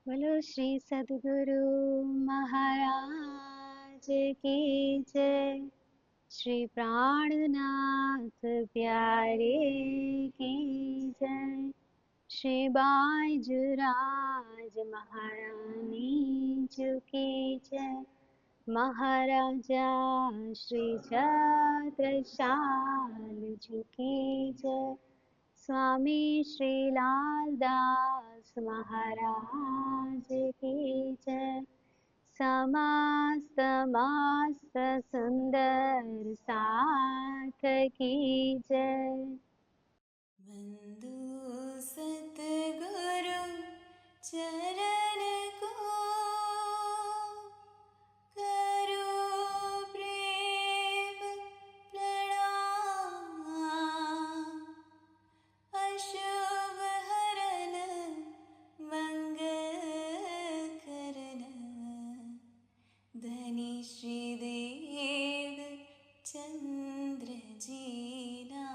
बोलो श्री सद्गुरु महाराज की जय। श्री प्राणनाथ प्यारे की जय। श्री बाजूराज महारानी जी की जय। महाराजा श्री छत्रसाल जी की जय। स्वामी श्री लालदास महाराज की जय। समस्त मस्त सुंदर साथ की जय। वंदो सतगुरु चरण को, करो प्रेम प्रणाम। अशुभ हरन मंगल करन, धनी श्रीदेव चंद्र जीना।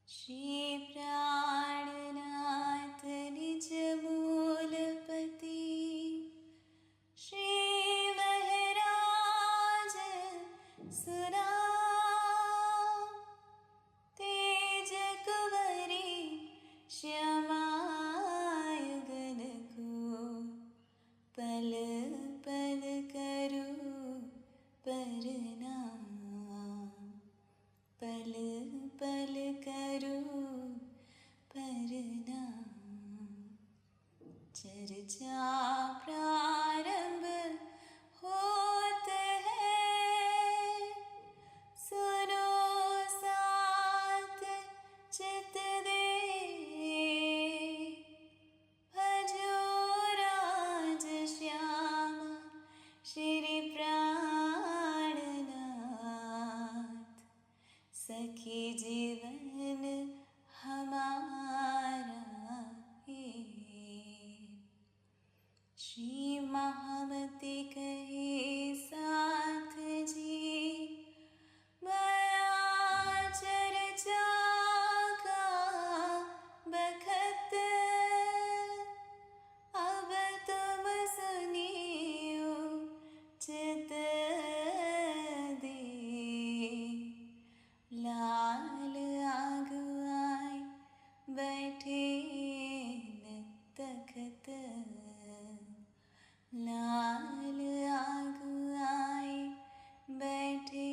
श्री प्राणनाथ निज मूलपति, श्री महराज सुनाम। तेज कुंवरी श्यामायुगन को, पल पल करो प्रणाम। पल पल करो प्रणाम। चर्चा प्रारंभ होत है, सुनो साथ चित दे। भजो राज श्याम श्री प्राणनाथ, सखी जीवन हमारा है। श्री महामति कहे साथ जी, माया चर्चा का बखत। अब तुम सुनियो चित दे। लाल आगुआई बैठे न तखत, लाल आगुआई बैठे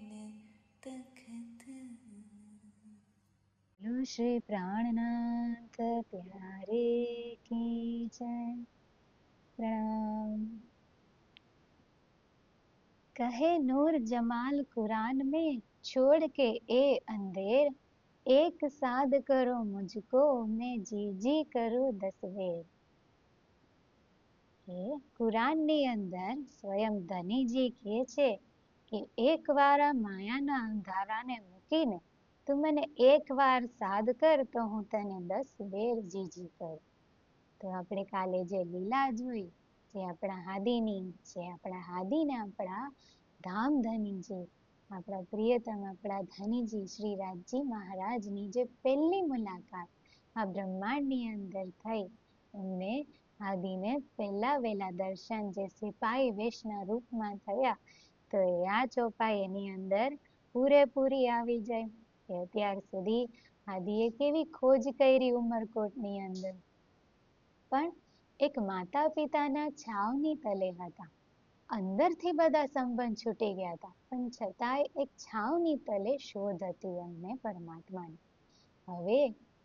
न तखत। बोलो श्री प्राणनाथ प्यारे की जय। प्रणाम। कहे नूर जमाल कुरान में, छोड़ के ए अंधेर, एक साध करो मुझको, मैं जी जी करूं 10 वेर। એ કુરાનની અંદર સ્વયં ધનીજી કહે છે કે એકવાર આ માયાના અંધારાને મૂકીને તું મને એકવાર સાદ કર તો હું તને 10 વેર જીજી કરું. તો આપણે કાલે જે લીલા જોઈ, જે આપણા હાદીની છે, આપણા હાદીને આપણા ધામ ધનીજી, આપણા પ્રિયતમ આપણા ધનીજી શ્રી રાજજી મહારાજની જે પહેલી મુલાકાત આ બ્રહ્માંડની અંદર થઈ, એમને આદિને પહેલા વહેલા દર્શન જે સિપાહી વેશના રૂપમાં થયા, તો આ ચોપાઈ એની અંદર પૂરેપૂરી આવી જાય કે અત્યાર સુધી આદિએ કેવી ખોજ કરી ઉમરકોટની અંદર, પણ એક માતા પિતાના છાવની તલે હતા. અંદરથી બધા સંબંધ છૂટી ગયા હતા, પણ છતાંય એક છાવની તલે શોધ હતી એમને પરમાત્માની. હવે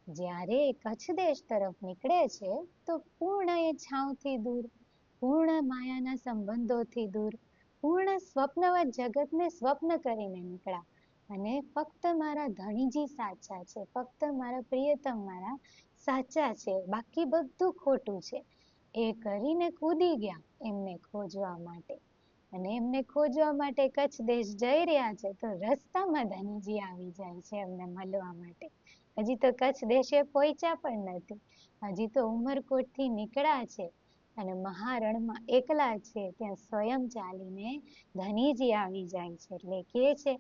જ્યારે કચ્છ દેશ તરફ નીકળે છે તો પૂર્ણ એ છાવથી દૂર, પૂર્ણ માયાના સંબંધોથી દૂર, પૂર્ણ સ્વપ્નવત જગતને સ્વપ્ન કરીને નીકળ્યા અને ફક્ત મારા ધણીજી સાચા છે, ફક્ત મારા પ્રિયતમ મારા સાચા છે, બાકી બધું ખોટું છે, એ કરીને કૂદી ગયા એમને ખોજવા માટે. અને એમને ખોજવા માટે કચ્છ દેશ જઈ રહ્યા છે તો રસ્તામાં ધનીજી આવી જાય છે એમને મળવા માટે. હજી તો કચ્છ દેશે પહોંચ્યા પણ નથી, હજી તો ઉમરકોટથી નીકળ્યા છે અને મહારણમાં એકલા છે ત્યાં સ્વયં ચાલીને ધનીજી આવી જાય છે. એટલે કહે છે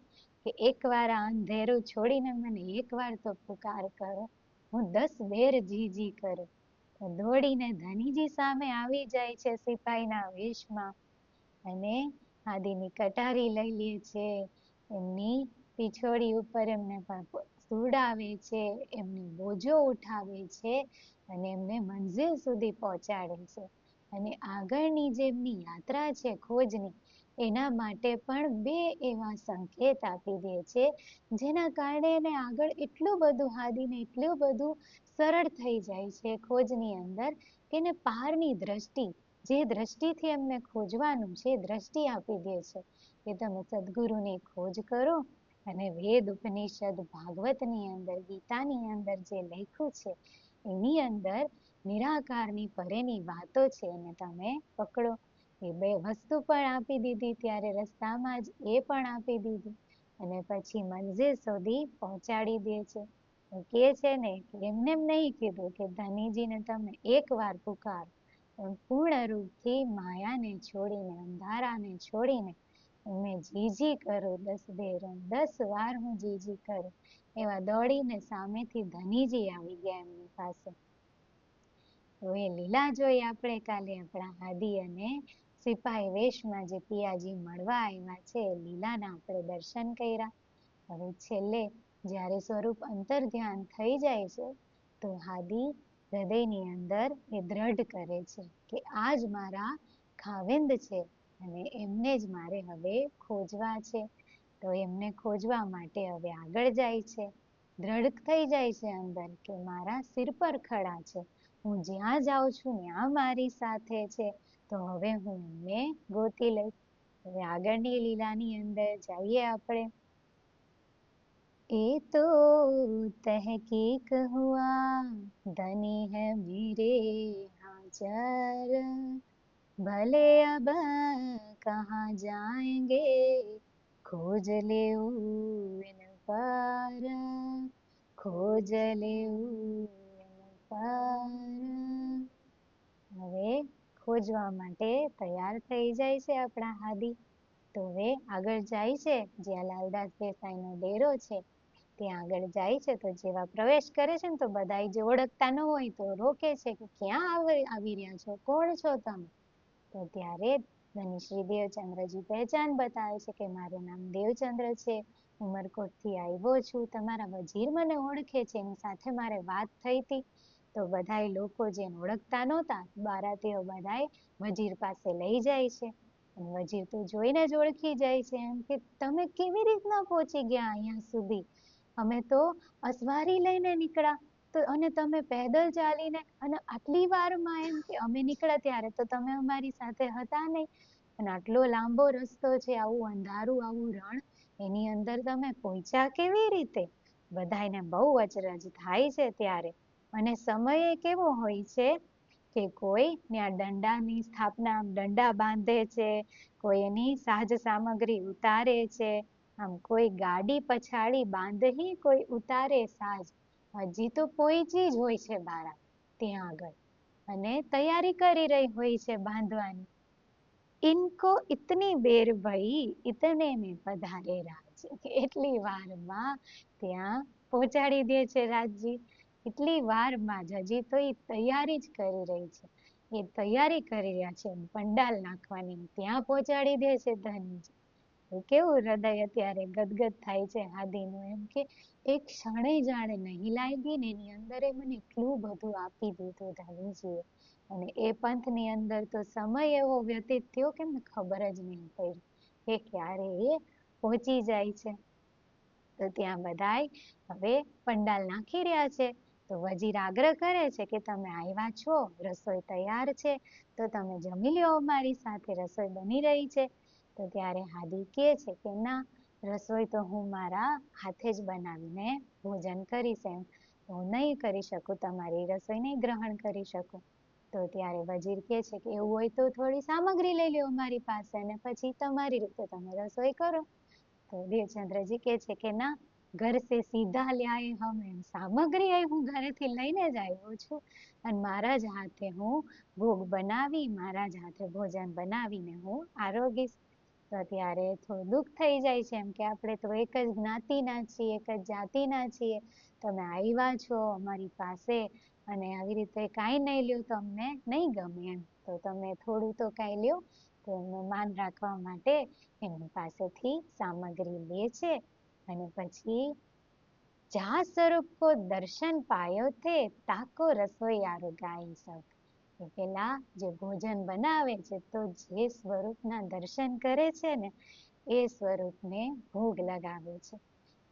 કે એકવાર આ અંધેરું છોડીને મને એકવાર તો પુકાર કરો, હું 10 વેર જી જી કરું. તો દોડીને ધનીજી સામે આવી જાય છે સિપાહીના વેશમાં અને હાદીની કટારી લઈ લે છે, એમની પીછોડી ઉપર એમને સુવડાવે છે, એમને બોજો ઉઠાવે છે અને એમને મંઝિલ સુધી પહોંચાડે છે. અને આગળની જે એમની યાત્રા છે ખોજની, એના માટે પણ બે એવા સંકેત આપી દે છે જેના કારણે એને આગળ એટલું બધું હાદીને એટલું બધું સરળ થઈ જાય છે ખોજની અંદર કે એને પારની દ્રષ્ટિ, જે દ્રષ્ટિથી એમને ખોજવાનું છે એ દ્રષ્ટિ આપી દે છે કે તમે સદગુરુની ખોજ કરો અને વેદ ઉપનિષદ ભાગવતની અંદર, ગીતાની અંદર જે લખ્યું છે એની અંદર નિરાકારની પરેની વાતો છે એને તમે પકડો. એ બે વસ્તુ પણ આપી દીધી ત્યારે રસ્તામાં જ એ પણ આપી દીધી અને પછી મંઝિલ સુધી પહોંચાડી દે છે. કે છે ને કે એમને એમ નહીં કીધું કે ધનીજીને તમે એકવાર પુકારો, પણ પૂર્ણ રૂપથી માયાને છોડીને, અંધારાને છોડીને એમને જીજી કરો 10 બેરમ, 10 વાર હું જીજી કરું. એવા દોડીને સામેથી ધનીજી આવી ગયા એમની પાસે. તો એ લીલા જોઈ આપણે કાલે આપણા હાદી અને સિપાહી વેશમાં જે પિયાજી મળવા આવ્યા છે એ લીલાના આપણે દર્શન કર્યા. હવે છેલ્લે જ્યારે સ્વરૂપ અંતર્ધ્યાન થઈ જાય છે તો હાદી હૃદયની અંદર એ દ્રઢ કરે છે કે આ જ મારા ખાવિંદ છે અને એમને જ મારે હવે ખોજવા છે. તો એમને ખોજવા માટે હવે આગળ જાય છે, દ્રઢ થઈ જાય છે અંદર કે મારા સિર પર ખડા છે, હું જ્યાં જાઉં છું ત્યાં મારી સાથે છે, તો હવે હું એમને ગોતી લઈશ. હવે આગળની લીલાની અંદર જઈએ આપણે. ये तो तहकीक हुआ धनी है मेरे हाजर, भले अब कहाँ जाएंगे खोज ले इन पर, खोज ले इन पर. હવે ખોજવા માટે તૈયાર થઈ જાય છે આપણા હાદી. તો હવે આગળ જાય છે, જ્યાં લાલદાસ દેસાઈનો ડેરો છે ત્યાં આગળ જાય છે. તો જેવા પ્રવેશ કરે છે ને તો બધા જે ઓળખતા ન હોય તો રોકે છે કે ક્યાં આવી રહ્યા છો, કોણ છો તમે? તો ત્યારે ધનશ્રી દેવચંદ્રજી પહેચાન બતાવે છે કે મારું નામ દેવચંદ્ર છે, ઉમરકોટથી આવ્યો છું, તમારા વજીર મને ઓળખે છે, એની સાથે મારે વાત થઈ હતી. તો બધાય લોકો જેને ઓળખતા નહોતા બારાતીઓ બધાય વજીર પાસે લઈ જાય છે. વજીર તો જોઈને જ ઓળખી જાય છે એમ કે તમે કેવી રીતના પહોંચી ગયા અહીંયા સુધી? અમે તો અસવારી લઈને નીકળ્યા તો અને તમે પેદલ ચાલીને, અને આટલી વારમાં એમ કે અમે નીકળ્યા ત્યારે તો તમે અમારી સાથે હતા નહીં, અને આટલો લાંબો રસ્તો છે, આવું અંધારું, આવું રણ, એની અંદર તમે પહોંચ્યા કેવી રીતે? બધાયને બહુ અચરજ થાય છે ત્યારે. અને સમય કેવો હોય છે કે કોઈ ત્યાં દંડાની સ્થાપના, દંડા બાંધે છે, કોઈ એની સાજ સામગ્રી ઉતારે છે, આમ કોઈ ગાડી પછાડી બાંધી કોઈ ઉતારે સાજ. હજી તો પહોંચી જ હોય છે બારા ત્યાં આગળ અને તૈયારી કરી રહી હોય છે બાંધવાની. ઇનકો ઇતની બેર ભઈ ઇતને મેં પધારે રાજ, એટલી વારમાં ત્યાં પહોંચાડી દે છે રાજજી. એટલી વારમાં જ, હજી તો એ તૈયારી જ કરી રહી છે, એ તૈયારી કરી રહ્યા છે પંડાલ નાખવાની, ત્યાં પહોંચાડી દે છે ધનજી. કેવું હૃદય અત્યારે ગદગદ થાય છે હાદીનું, એમ કે એક ક્ષણે જાણે નહીં લાગી ને એની અંદર મને એટલું બધું આપી દીધું ધનજીએ. અને એ પંથની અંદર તો સમય એવો વ્યતીત થયો કે મને ખબર જ નહીં પડી કે ક્યારે એ પહોંચી જાય છે. તો ત્યાં બધાય હવે પંડાલ નાખી રહ્યા છે. તો વજીર આગ્રહ કરે છે કે તમે આવ્યા છો, રસોઈ તૈયાર છે, તો તમે જમી લ્યો અમારી સાથે, રસોઈ બની રહી છે. તો ત્યારે હાદી કહે છે કે ના, રસોઈ તો હું મારા હાથે જ બનાવીને ભોજન કરીશ, એમ હું નહીં કરી શકું, તમારી રસોઈ નહીં ગ્રહણ કરી શકું. તો ત્યારે વજીર કહે છે કે એવું હોય તો થોડી સામગ્રી લઈ લ્યો મારી પાસે અને પછી તમારી રીતે તમે રસોઈ કરો. તો દેવચંદ્રજી કહે છે કે ના, ઘર સે સીધા લે આયે હમ, એમ સામગ્રી હું ઘરેથી લઈને જ આવ્યો છું અને મારા જ હાથે હું ભોગ બનાવી, મારા જ હાથે ભોજન બનાવીને હું આરોગીશ. તો ત્યારે થોડું દુઃખ થઈ જાય છે એમ કે આપણે તો એક જ જ્ઞાતિના છીએ, એક જ જાતિના છીએ, તો તમે આવ્યા છો અમારી પાસે અને આવી રીતે કાંઈ નહીં લ્યો તો અમને નહીં ગમે એમ. તો તમે થોડું તો કાંઈ લ્યો. તો એમનું માન રાખવા માટે એમની પાસેથી સામગ્રી લે છે અને પછી જા સ્વરૂપ કો દર્શન પાયો થે તાકો રસોઈયારો ગાઈ સબ. એ પેલા જે ભોજન બનાવે છે તો જે સ્વરૂપના દર્શન કરે છે ને એ સ્વરૂપને ભોગ લગાવે છે.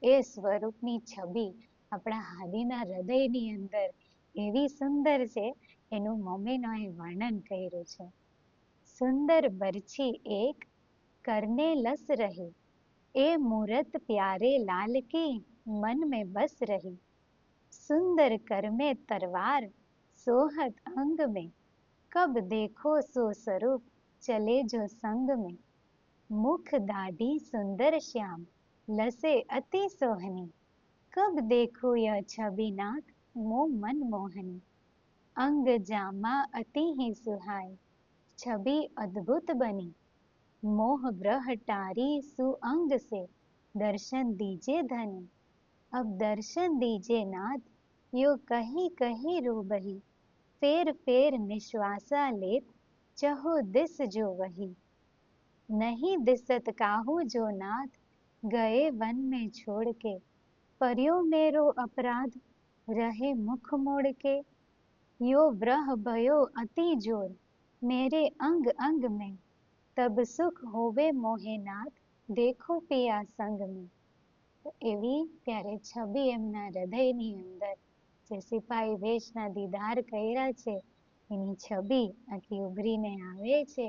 એ સ્વરૂપની છબી આપણા હાદીના હૃદયની અંદર એવી સુંદર છે, એનું મમ્મીનોએ વર્ણન કર્યું છે. સુંદર બરછી એક કરને લસ રહી, એ મૂરત પ્યારે લાલ કી मन में बस रही. सुंदर कर में तरवार सोहत अंग में, कब देखो सो स्वरूप चले जो संग में. मुख दाढ़ी सुंदर श्याम लसे अति सोहनी, कब देखो यह छवि नाथ मोह मन मोहनी. अंग जामा अति ही सुहाय छवि अद्भुत बनी, मोह ब्रह टारी सुअंग से दर्शन दीजे धनी. अब दर्शन दीजे नाथ यो कहीं कहीं रो बही, फेर फेर निश्वासा लेत चहो दिस जो वही. नहीं दिसत काहू जो नाथ गए वन में छोड़ के, पर्यो मेरो अपराध रहे मुख मोड़ के. यो ब्रह भयो अति जोर मेरे अंग अंग में, तब सुख होवे मोहे नाथ देखो पिया संग में. એવી ત્યારે છબી એમના હૃદયની અંદર જે સિપાહી વેશના દીદાર કર્યા છે એની છબી આખી ઉભરીને આવે છે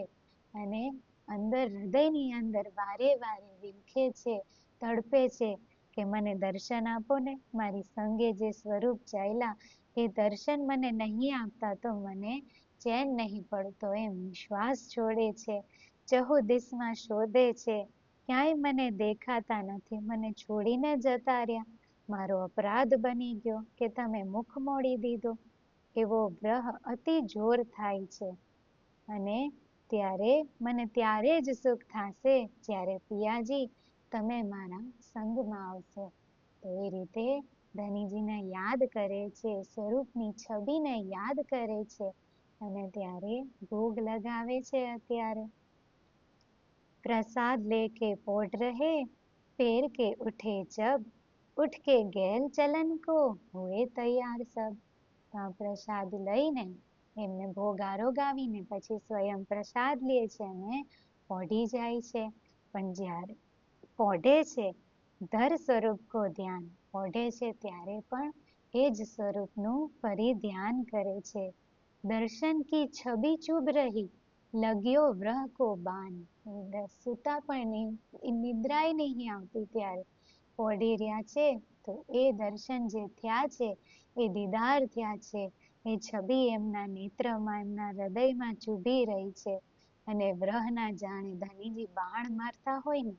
અને અંદર હૃદયની અંદર વારે વારે વિલખે છે, તડપે છે કે મને દર્શન આપો ને. મારી સંગે જે સ્વરૂપ ચાલ્યા એ દર્શન મને નહીં આપતા તો મને ચેન નહીં પડતો એમ શ્વાસ છોડે છે, ચહુદિશમાં શોધે છે, ક્યાંય મને દેખાતા નથી, મને છોડીને જતા રહ્યા. મારો અપરાધ બની ગયો કે તમે મુખ મોડી દીધો. એવો ગ્રહ અતિ જોર થાય છે અને ત્યારે મને ત્યારે જ સુખ થશે જ્યારે પિયાજી તમે મારા સંગમાં આવશો. તો એ રીતે ધનીજીને યાદ કરે છે, સ્વરૂપની છબીને યાદ કરે છે અને ત્યારે ભોગ લગાવે છે. અત્યારે प्रसाद लेके पौट रहे, पैर के उठे जब, उठ के गैल चलन को हुए तैयार सब. તો પ્રસાદ લઈને એમને ભોગ આરોગાવીને પછી સ્વયં પ્રસાદ લે છે અને પોઢી જાય છે. પણ જ્યારે પોઢે છે ધર સ્વરૂપ કો ધ્યાન, પોઢે છે ત્યારે પણ એ જ સ્વરૂપનું ફરી ધ્યાન કરે છે. દર્શન કી છબી ચુભ રહી, લગ્યો વ્રહ કો બાન. સુતા પણ નિદ્રાય નહીં આવતી ત્યારે પોઢી રહ્યા છે તો એ દર્શન જે થયા છે એ દીદાર થયા છે, એ છબી એમના નેત્રમાં એમના હૃદયમાં ચૂભી રહી છે અને વ્રહના જાણે ધનીજી બાણ મારતા હોય ને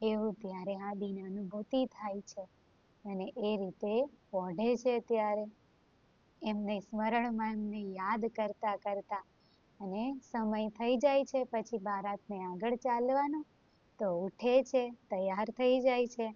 એવું ત્યારે આદિને અનુભૂતિ થાય છે. અને એ રીતે પોઢે છે ત્યારે એમને સ્મરણમાં એમને યાદ કરતા કરતા અને સમય થઈ જાય છે પછી બારાતને આગળ ચાલવાનો. તો ઉઠે છે, તૈયાર થઈ જાય છે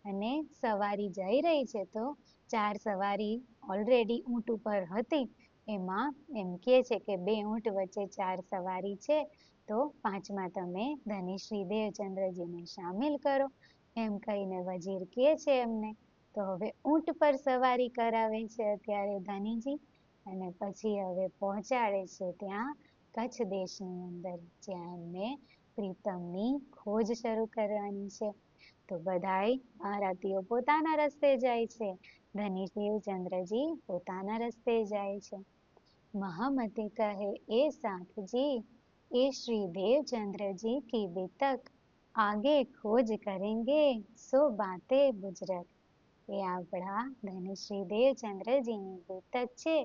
અને સવારી જઈ રહી છે તો 4 સવારી ઓલરેડી ઊંટ ઉપર હતી. એમાં એમ કહે છે કે 2 ઊંટ વચ્ચે 4 સવારી છે તો 5મા તમે ધનીશ્રી દેવચંદ્રજીને સામેલ કરો એમ કહીને વજીર કહે છે એમને. તો હવે ઊંટ પર સવારી કરાવે છે અત્યારે ધનીજી અને પછી હવે પહોંચાડે છે ત્યાં કચ્છ દેશની અંદર, જ્યાં એમને પ્રીતમની ખોજ શરૂ કરવાની છે. તો બધાય બારાતીઓ પોતાના રસ્તે જાય છે, ધનીશ દેવચંદ્રજી પોતાના રસ્તે જાય છે. મહામતી કહે એ સાથજી, એ શ્રી દેવચંદ્રજી કી વિતક આગે ખોજ કરેંગે સો બાતે બુજરક. એ આપણા ધનશ્રી દેવચંદ્રજીની વિતક છે.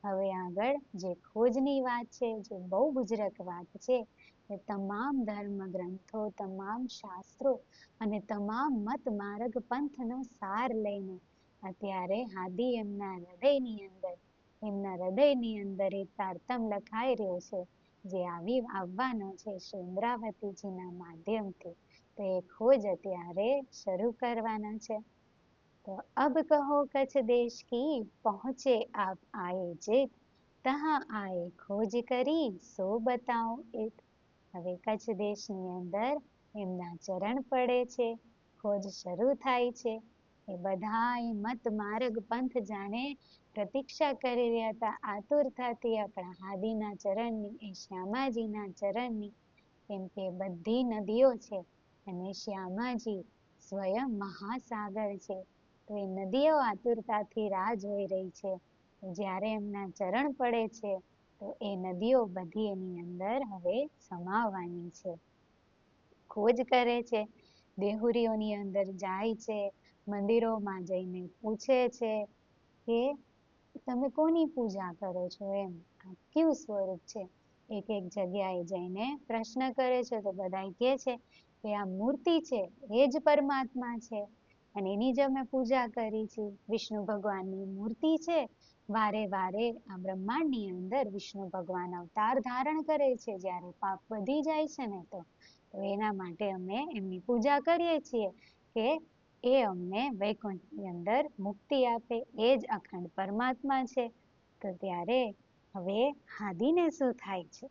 હવે આગળ જે ખોજની વાત છે, જે બહુ બુજરક વાત છે, એ તમામ ધર્મ ગ્રંથો, તમામ શાસ્ત્રો અને તમામ મત માર્ગ પંથનો સાર લઈને અત્યારે હાદી એમના હૃદયની અંદર એ તારતમ લખાઈ રહ્યો છે જે આવવાનો છે શ્રી ઇન્દ્રાવતીજીના માધ્યમથી. તો એ ખોજ અત્યારે શરૂ કરવાના છે. તો तो अब कहो कच्छ देश की पहुँचे आप आए जेठ, तहाँ आए खोज કરી સો બતાઓ એત. હવે કચ્છ દેશની અંદર એમના ચરણ પડે છે, ખોજ શરૂ થાય છે. એ બધાય મત માર્ગ પંથ જાણે પ્રતીક્ષા કરી રહ્યા હતા આતુરતાથી આપણા હાદીના ચરણની, એ શ્યામાજીના ચરણની. કેમ કે બધી નદીઓ છે અને શ્યામાજી સ્વયં મહાસાગર છે. તો એ નદીઓ આતુરતાથી રાહ જોઈ રહી છે. જ્યારે એમના ચરણ પડે છે તો એ નદીઓ બધી એની અંદર હવે સમાવાની છે. ખોજ કરે છે, દેહુરીઓની અંદર જાય છે, મંદિરોમાં જઈને પૂછે છે કે તમે કોની પૂજા કરો છો, એમ આ કયું સ્વરૂપ છે. એક એક જગ્યાએ જઈને પ્રશ્ન કરે છે તો બધા કહે છે કે આ મૂર્તિ છે એ જ પરમાત્મા છે અને એની જ અમે પૂજા કરી છે. વિષ્ણુ ભગવાનની મૂર્તિ છે. વારે વારે આ બ્રહ્માંડની અંદર વિષ્ણુ ભગવાન અવતાર ધારણ કરે છે જ્યારે પાપ વધી જાય છે ને તો એના માટે અમે એમની પૂજા કરીએ છીએ કે એ અમને વૈકુંઠની અંદર મુક્તિ આપે, એ જ અખંડ પરમાત્મા છે. તો ત્યારે હવે હાદીને શું થાય છે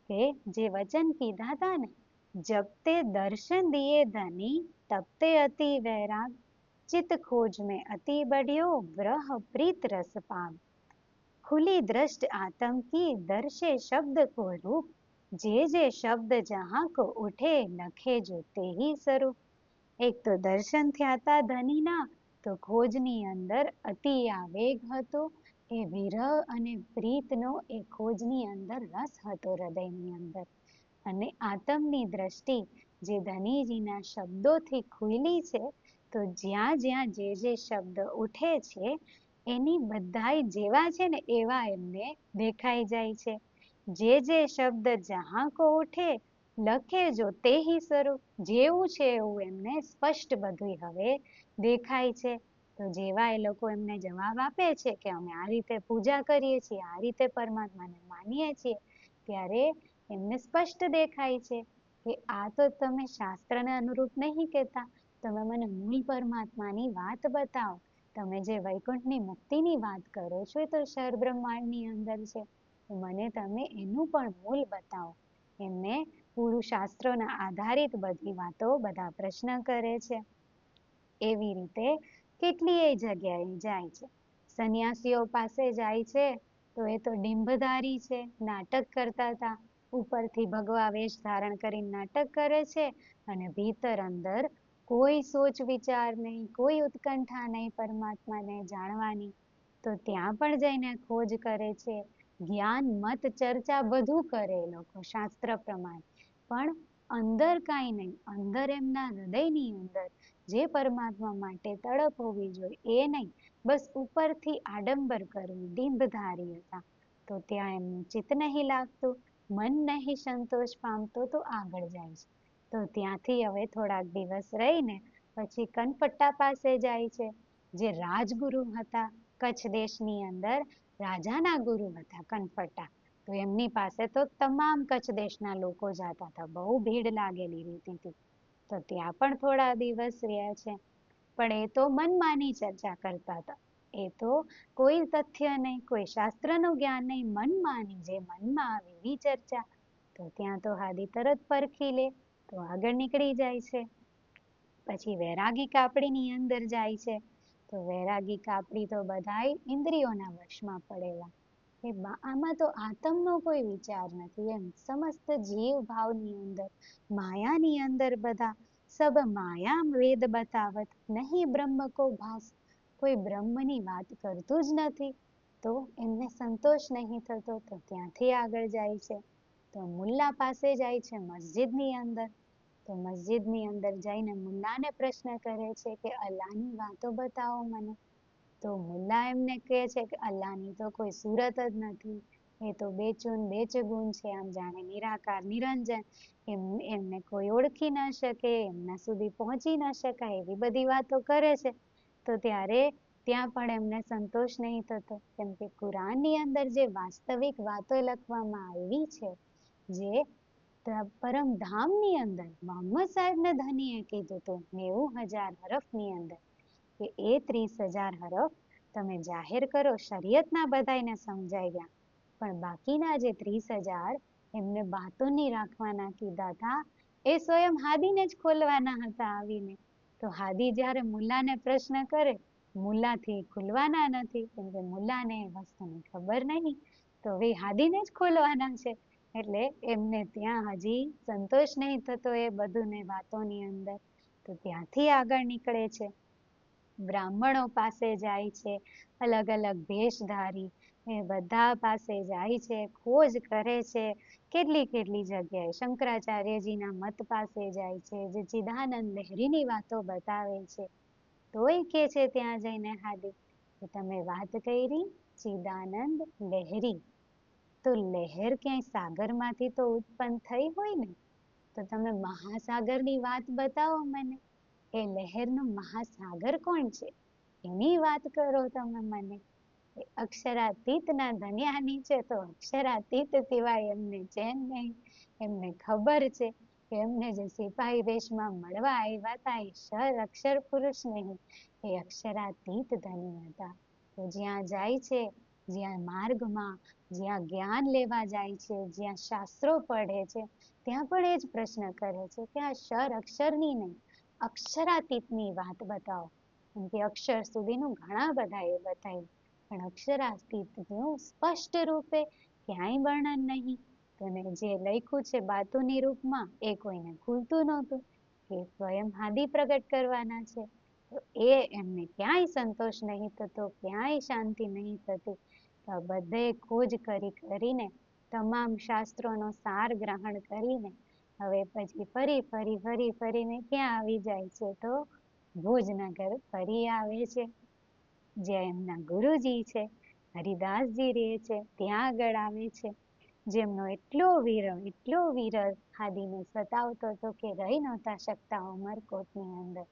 કે જે વચન કીધા હતા ને, જપતે દર્શન દિએ ધની તપતે અતિ વૈરાગ, चित खोज में अति बढ़ियो ब्रह प्रीत रस पाम, खुली दृष्ट आत्म की दर्शे शब्द को रूप, जे शब्द जहाँ को उठे लखे जो ते ही स्वरूप. એક તો દર્શન થયા હતા ધનીના, તો ખોજની અંદર અતિ આવેગ હતો. એ વિરહ અને પ્રીતનો એ ખોજની અંદર રસ હતો હૃદયની અંદર. અને આત્મની દ્રષ્ટિ જે ધનીજીના શબ્દોથી ખુલી છે, તો જ્યાં જ્યાં જે શબ્દ ઉઠે છે એની બધાય જેવા છે ને એવા એમને દેખાઈ જાય છે. જે શબ્દ જहाँ को ઉઠે લખે જો તે હી સ્વરૂપ, જેવું છે એવું એમને સ્પષ્ટ બધું હવે દેખાય છે. તો જેવા એ લોકો એમને જવાબ આપે છે કે અમે આ રીતે પૂજા કરીએ છીએ, આ રીતે પરમાત્માને માનીએ છીએ, ત્યારે એમને સ્પષ્ટ દેખાય છે કે આ તો તમે શાસ્ત્રને અનુરૂપ નહીં કહેતા, તમે મને મૂળ પરમાત્માની વાત બતાવો. તમે જે વૈકુંઠની મુક્તિની વાત કરો છો એ તો શર બ્રહ્માંડની અંદર છે, મને તમે એનું પણ મૂળ બતાવો. એમને શાસ્ત્રોના આધારિત બધી વાતો બધા પ્રશ્ન કરે છે. એવી રીતે કેટલીય જગ્યાએ જાય છે. સંન્યાસીઓ પાસે જાય છે તો એ તો ડિંભધારી છે, નાટક કરતા હતા. ઉપરથી ભગવા વેશ ધારણ કરીને નાટક કરે છે અને ભીતર અંદર કોઈ સોચ વિચાર નહીં, કોઈ ઉત્કંઠા નહીં પરમાત્માને જાણવાની. તો ત્યાં પણ જઈને ખોજ કરે છે, જ્ઞાન મત ચર્ચા બધું કરે લોકો શાસ્ત્ર પ્રમાણે, પણ અંદર કાંઈ નહીં. અંદર એમના હૃદયની અંદર જે પરમાત્મા માટે તડપ હોવી જોઈએ એ નહીં, બસ ઉપરથી આડંબર કરવું, ડિંભધારી હતા. તો ત્યાં એમનું ચિત્ત નહીં લાગતું, મન નહીં સંતોષ પામતો, તો આગળ જાય છે. તો ત્યાંથી હવે થોડાક દિવસ રહીને પછી કનપટ્ટા પાસે જાય છે, જે રાજગુરુ હતા. કચ્છ દેશની અંદર રાજાના ગુરુ હતા કનપટ્ટા. તો એમની પાસે તો તમામ કચ્છ દેશના લોકો જતા હતા, બહુ ભીડ લાગેલી રહેતી હતી. તો ત્યાં પણ થોડા દિવસ રહ્યા છે, પણ એ તો મનમાની ચર્ચા કરતા હતા. એ તો કોઈ તથ્ય નહીં, કોઈ શાસ્ત્રનું જ્ઞાન નહીં, મનમાની, જે મનમાં આવે એવી ચર્ચા. તો ત્યાં તો હાદી તરત પરખી લે, તો આગળ નીકળી જાય છે. પછી વૈરાગી કાપડીની અંદર જાય છે. તો વૈરાગી કાપડી તો બધાય ઇન્દ્રિયોના વશમાં પડેલા. કે આમાં તો આત્મનો કોઈ વિચાર નથી, એમ સમસ્ત જીવ ભાવની અંદર, માયાની અંદર બધા. સબ માયા વેદ બતાવત, નહીં બ્રહ્મ કો ભાસ, કોઈ બ્રહ્મની વાત કરતું જ નથી. તો એમને સંતોષ નહીં થતો, તો ત્યાંથી આગળ જાય છે. તો મુલ્લા પાસે જાય છે મસ્જિદની અંદર. તો મસ્જિદની અંદર જઈને મુલ્લાને પ્રશ્ન કરે છે કે અલ્લાહની વાતો બતાવો મને. તો મુલ્લા એમને કહે છે કે અલ્લાહની તો કોઈ સુરત જ નથી, એ તો બેચૂન બેચગુણ છે, આમ જાણે નિરાકાર નિરંજન, એમને કોઈ ઓળખી ન શકે, એમના સુધી પહોંચી ન શકાય, એવી બધી વાતો કરે છે. તો ત્યારે ત્યાં પણ એમને સંતોષ નહીં થતો, કેમ કે કુરાનની અંદર જે વાસ્તવિક વાતો લખવામાં આવી છે, જે પરમધામની અંદર મોહમ્મદ સાહેબને ધનીએ કીધું હતું 90,000 હરફની અંદર, કે એ 30,000 હરફ તમે જાહેર કરો, શરીયતના બધાયને સમજાઈ ગયા, પણ બાકીના જે 30,000 એમને બાતોની રાખવાના કીધા હતા, એ સ્વયં હાદીને જ ખોલવાના હતા આવીને. તો હાદી જ્યારે મુલ્લાને પ્રશ્ન કરે, મુલ્લાથી ખુલવાના નથી, કેમ કે મુલ્લાને એ વસ્તુની ખબર નહીં, તો હવે હાદીને જ ખોલવાના છે. એટલે એમને ત્યાં હજી સંતોષ નહીં થતો એ બધુંને વાતોની અંદર, તો ત્યાંથી આગળ નીકળે છે. બ્રાહ્મણો પાસે જાય છે, અલગ અલગ ભેષધારી એ બધા પાસે જાય છે, ખોજ કરે છે. કેટલી જગ્યાએ શંકરાચાર્યજીના મત પાસે જાય છે, જે ચિદાનંદ લહેરીની વાતો બતાવે છે. તોય કે છે ત્યાં જઈને હાદી કે તમે વાત કરી ચિદાનંદ લહેરી, તો લહેર ક્યાંય સાગરમાંથી તો ઉત્પન્ન થઈ હોય ને, તો તમે મહાસાગરની વાત બતાવો મને. એ લહેરનો મહાસાગર કોણ છે એની વાત કરો તમે મને. અક્ષરાતીતના ધન્યાની છે, તો અક્ષરાતીત સિવાય એમને ચેન નહીં. એમને ખબર છે કે એમને જે સિપાહી વેશમાં મળવા આવ્યા હતા એ અક્ષર પુરુષ નહીં, એ અક્ષરાતીત ધની હતા. તો જ્યાં જાય છે, જ્યાં માર્ગમાં જ્યાં જ્ઞાન લેવા જાય છે, જ્યાં શાસ્ત્રો પડે છે, ત્યાં પણ એ જ પ્રશ્ન કરે છે કે આ અક્ષરની નહીં, અક્ષરાતીતની વાત બતાવો. કેમ કે અક્ષર સુધીનું ઘણા બધા એ બતાવ્યું, પણ અક્ષરાતીતનું સ્પષ્ટ રૂપે ક્યાંય વર્ણન નહીં. અને જે લખ્યું છે બાતુની રૂપમાં એ કોઈને ખુલતું નહોતું, કે સ્વયં હાદી પ્રગટ કરવાના છે. તો એ એમને ક્યાંય સંતોષ નહીં થતો, ક્યાંય શાંતિ નહીં થતી. તો બધે ખોજ કરીને તમામ શાસ્ત્રોનો સાર ગ્રહણ કરીને હવે પછી ફરીને ક્યાં આવી જાય છે, તો ભુજનગર ફરી આવે છે. જ્યાં એમના ગુરુજી છે, હરિદાસજી રહે છે, ત્યાં આગળ આવે છે. જેમનો એટલો વિરહ હાદીને સતાવતો હતો કે રહી નહોતા શકતા ઉમરકોટની અંદર.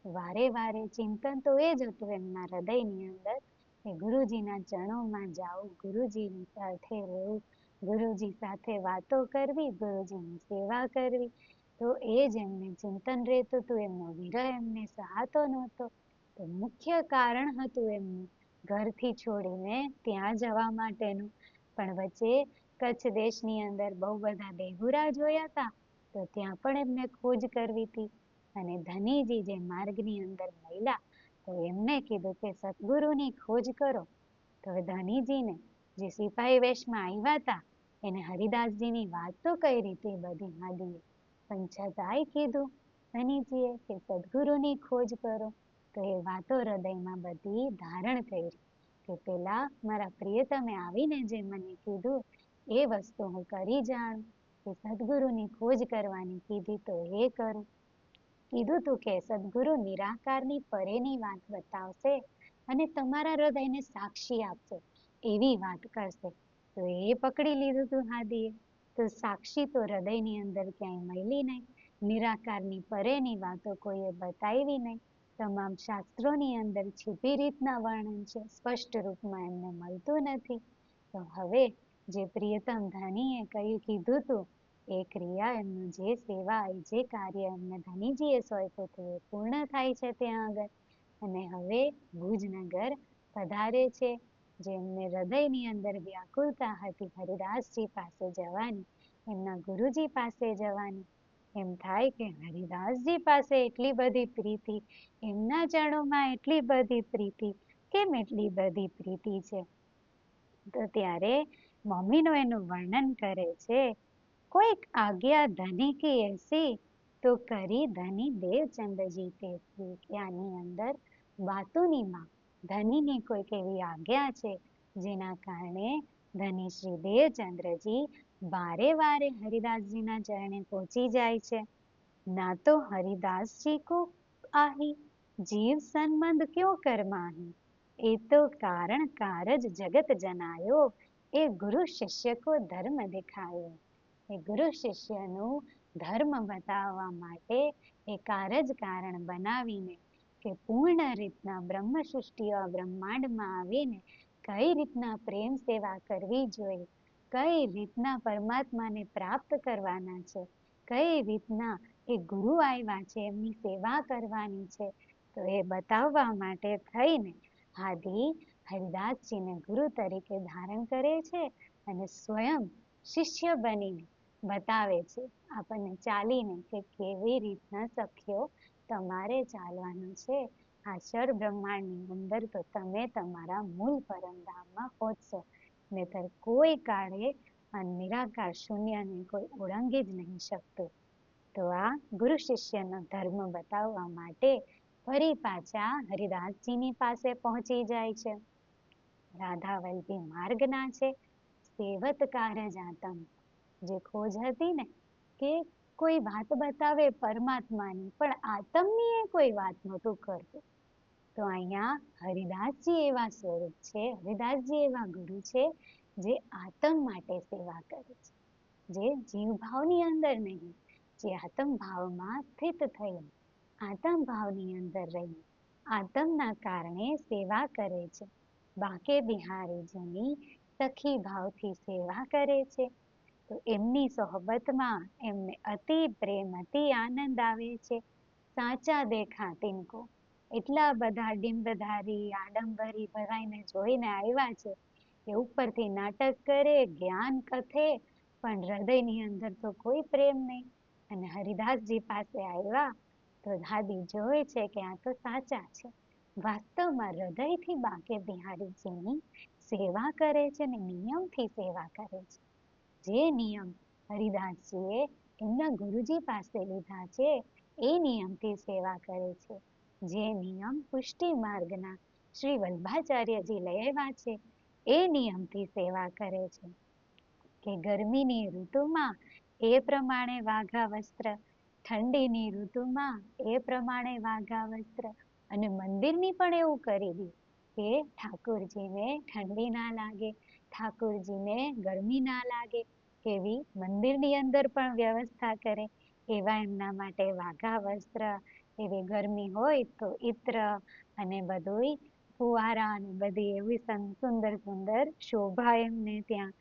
વારે ચિંતન તો એ જ હતું એમના હૃદયની અંદર કે ગુરુજીના ચરણોમાં જાવું, ગુરુજીની સાથે રહેવું, ગુરુજી સાથે વાતો કરવી, ગુરુજીની સેવા કરવી. તો એ જ એમને ચિંતન રહેતું હતું. એમનો વિરહ એમને સહાતો નહોતો. તો મુખ્ય કારણ હતું એમનું ઘરથી છોડીને ત્યાં જવા માટેનું. પણ વચ્ચે કચ્છ દેશની અંદર બહુ બધા દેહુરા જોયા હતા, તો ત્યાં પણ એમને ખોજ કરવી હતી. અને ધનીજી જે માર્ગની અંદર મળ્યા, તો એમને કીધું કે સદગુરુની ખોજ કરો. તો ધનીજીને જે સિપાહી વેશમાં આવ્યા હતા એને હરિદાસજીની વાત તો કઈ રીતે બધી હાદીએ, પણ છતાંય કીધું ધનીજીએ કે સદગુરુની ખોજ કરો. તો એ વાતો હૃદયમાં બધી ધારણ કરી કે પેલા મારા પ્રિયતમે આવીને જે મને કીધું એ વસ્તુ હું કરી જાણું, કે સદગુરુની ખોજ કરવાની કીધી તો એ કરું. કીધું તું કે સદગુરુ નિરાકારની પરેની વાત બતાવશે અને તમારા હૃદયને સાક્ષી આપશે એવી વાત કરશે. તો એ પકડી લીધું તું હાદીએ. તો સાક્ષી તો હૃદયની અંદર ક્યાંય મળી નહીં, નિરાકારની પરેની વાતો કોઈએ બતાવી નહીં. તમામ શાસ્ત્રોની અંદર છુપી રીતના વર્ણન છે, સ્પષ્ટ રૂપમાં એમને મળતું નથી. તો હવે જે પ્રિયતમ ધનીએ કીધું તું એ ક્રિયા એમનું જે સેવા જે કાર્ય એમને ધનીજીએ સોંપ્યું હતું એ પૂર્ણ થાય છે ત્યાં આગળ. અને હવે ભુજનગર પધારે છે. જેમને હૃદયની અંદર વ્યાકુળતા હતી હરિદાસજી પાસે જવાની, એમના ગુરુજી પાસે જવાની. એમ થાય કે હરિદાસજી પાસે એટલી બધી પ્રીતિ, એમના ચરણોમાં એટલી બધી પ્રીતિ, કેમ એટલી બધી પ્રીતિ છે? તો ત્યારે મમ્મીનો એનું વર્ણન કરે છે, કોઈક આજ્ઞા ધની કી એસી તો કરી ધની દેવચંદ્રજી તેસી. આની અંદર વાતોની માં ધનીની કોઈક એવી આજ્ઞા છે જેના કારણે ધની શ્રી દેવચંદ્રજી વારે હરિદાસજીના ચરણે પહોંચી જાય છે. ના તો હરિદાસજી કો આહી જીવ સંબંધ ક્યો કરમાહી, એ તો કારણ કારજ જગત જનાયો, એ ગુરુ શિષ્ય કો ધર્મ દિખાયો. એ ગુરુ શિષ્યનું ધર્મ બતાવવા માટે એ કારજ કારણ બનાવીને કે પૂર્ણ રીતના બ્રહ્મ સૃષ્ટિ બ્રહ્માંડમાં આવીને કઈ રીતના પ્રેમ સેવા કરવી જોઈએ, કઈ રીતના પરમાત્માને પ્રાપ્ત કરવાના છે, કઈ રીતના એ ગુરુ આવ્યા છે એમની સેવા કરવાની છે, તો એ બતાવવા માટે થઈને હાદી હરિદાસજીને ગુરુ તરીકે ધારણ કરે છે અને સ્વયં શિષ્ય બનીને બતાવે છે આપણને ચાલીને કે કેવી રીતના સખ્યો તમારે ચાલવાનું છે. આ ક્ષર બ્રહ્માંડની અંદર તો તમે તમારા મૂળ પરમધામમાં પહોંચશો, નહીંતર કોઈ કાળે આ નિરાકાર શૂન્યને કોઈ ઓળંગી જ નહીં શકતું. તો આ ગુરુ શિષ્યનો ધર્મ બતાવવા માટે ફરી પાછા હરિદાસજીની પાસે પહોંચી જાય છે. રાધાવલ્લભી માર્ગના છે સેવત કારજાતમ. જે ખોજ હતી ને કે કોઈ વાત બતાવે પરમાત્માની પણ આત્મની એ કોઈ વાત નહોતું કરતું. તો અહીંયા હરિદાસજી એવા સ્વરૂપ છે, હરિદાસજી એવા ગુરુ છે જે આત્મ માટે સેવા કરે છે, જે જીવભાવની અંદર નહીં, જે આત્મ ભાવમાં સ્થિત થઈ આત્મ ભાવની અંદર રહી આત્મના કારણે સેવા કરે છે. બાકે બિહારીજીની સખી ભાવથી સેવા કરે છે. તો એમની સોહબતમાં એમને અતિ પ્રેમ અતિ આનંદ આવે છે. સાચા દેખા તિનકો. એટલા બધા ડિંબધારી આડંબરી ભરાઈને જોઈને આવ્યા છે કે ઉપરથી નાટક કરે, જ્ઞાન કથે, પણ હૃદયની અંદર તો કોઈ પ્રેમ નહીં. અને હરિદાસજી પાસે આવ્યા તો દાદી જોવે છે કે આ તો સાચા છે, વાસ્તવમાં હૃદયથી બાકે બિહારીજીની સેવા કરે છે ને નિયમથી સેવા કરે છે. જે નિયમ હરિદાસજીએ એમના ગુરુજી પાસે લીધા છે એ નિયમથી સેવા કરે છે. જે નિયમ પુષ્ટિ માર્ગના શ્રી વલ્ભાચાર્યજી લઈ આવ્યા છે એ નિયમથી સેવા કરે છે કે ગરમીની ઋતુમાં એ પ્રમાણે વાઘા વસ્ત્ર, ઠંડીની ઋતુમાં એ પ્રમાણે વાઘા વસ્ત્ર, અને મંદિરની પણ એવું કરી દીધું કે ઠાકોરજીને ઠંડી ના લાગે, ઠાકોરજીને ગરમી ના લાગે, એવી મંદિરની અંદર પણ વ્યવસ્થા કરે. એવા એમના માટે વાઘા વસ્ત્ર, એવી ગરમી હોય તો ઇત્ર અને બધુંય ફુવારા અને બધી એવી સુંદર સુંદર શોભા એમને ત્યાં.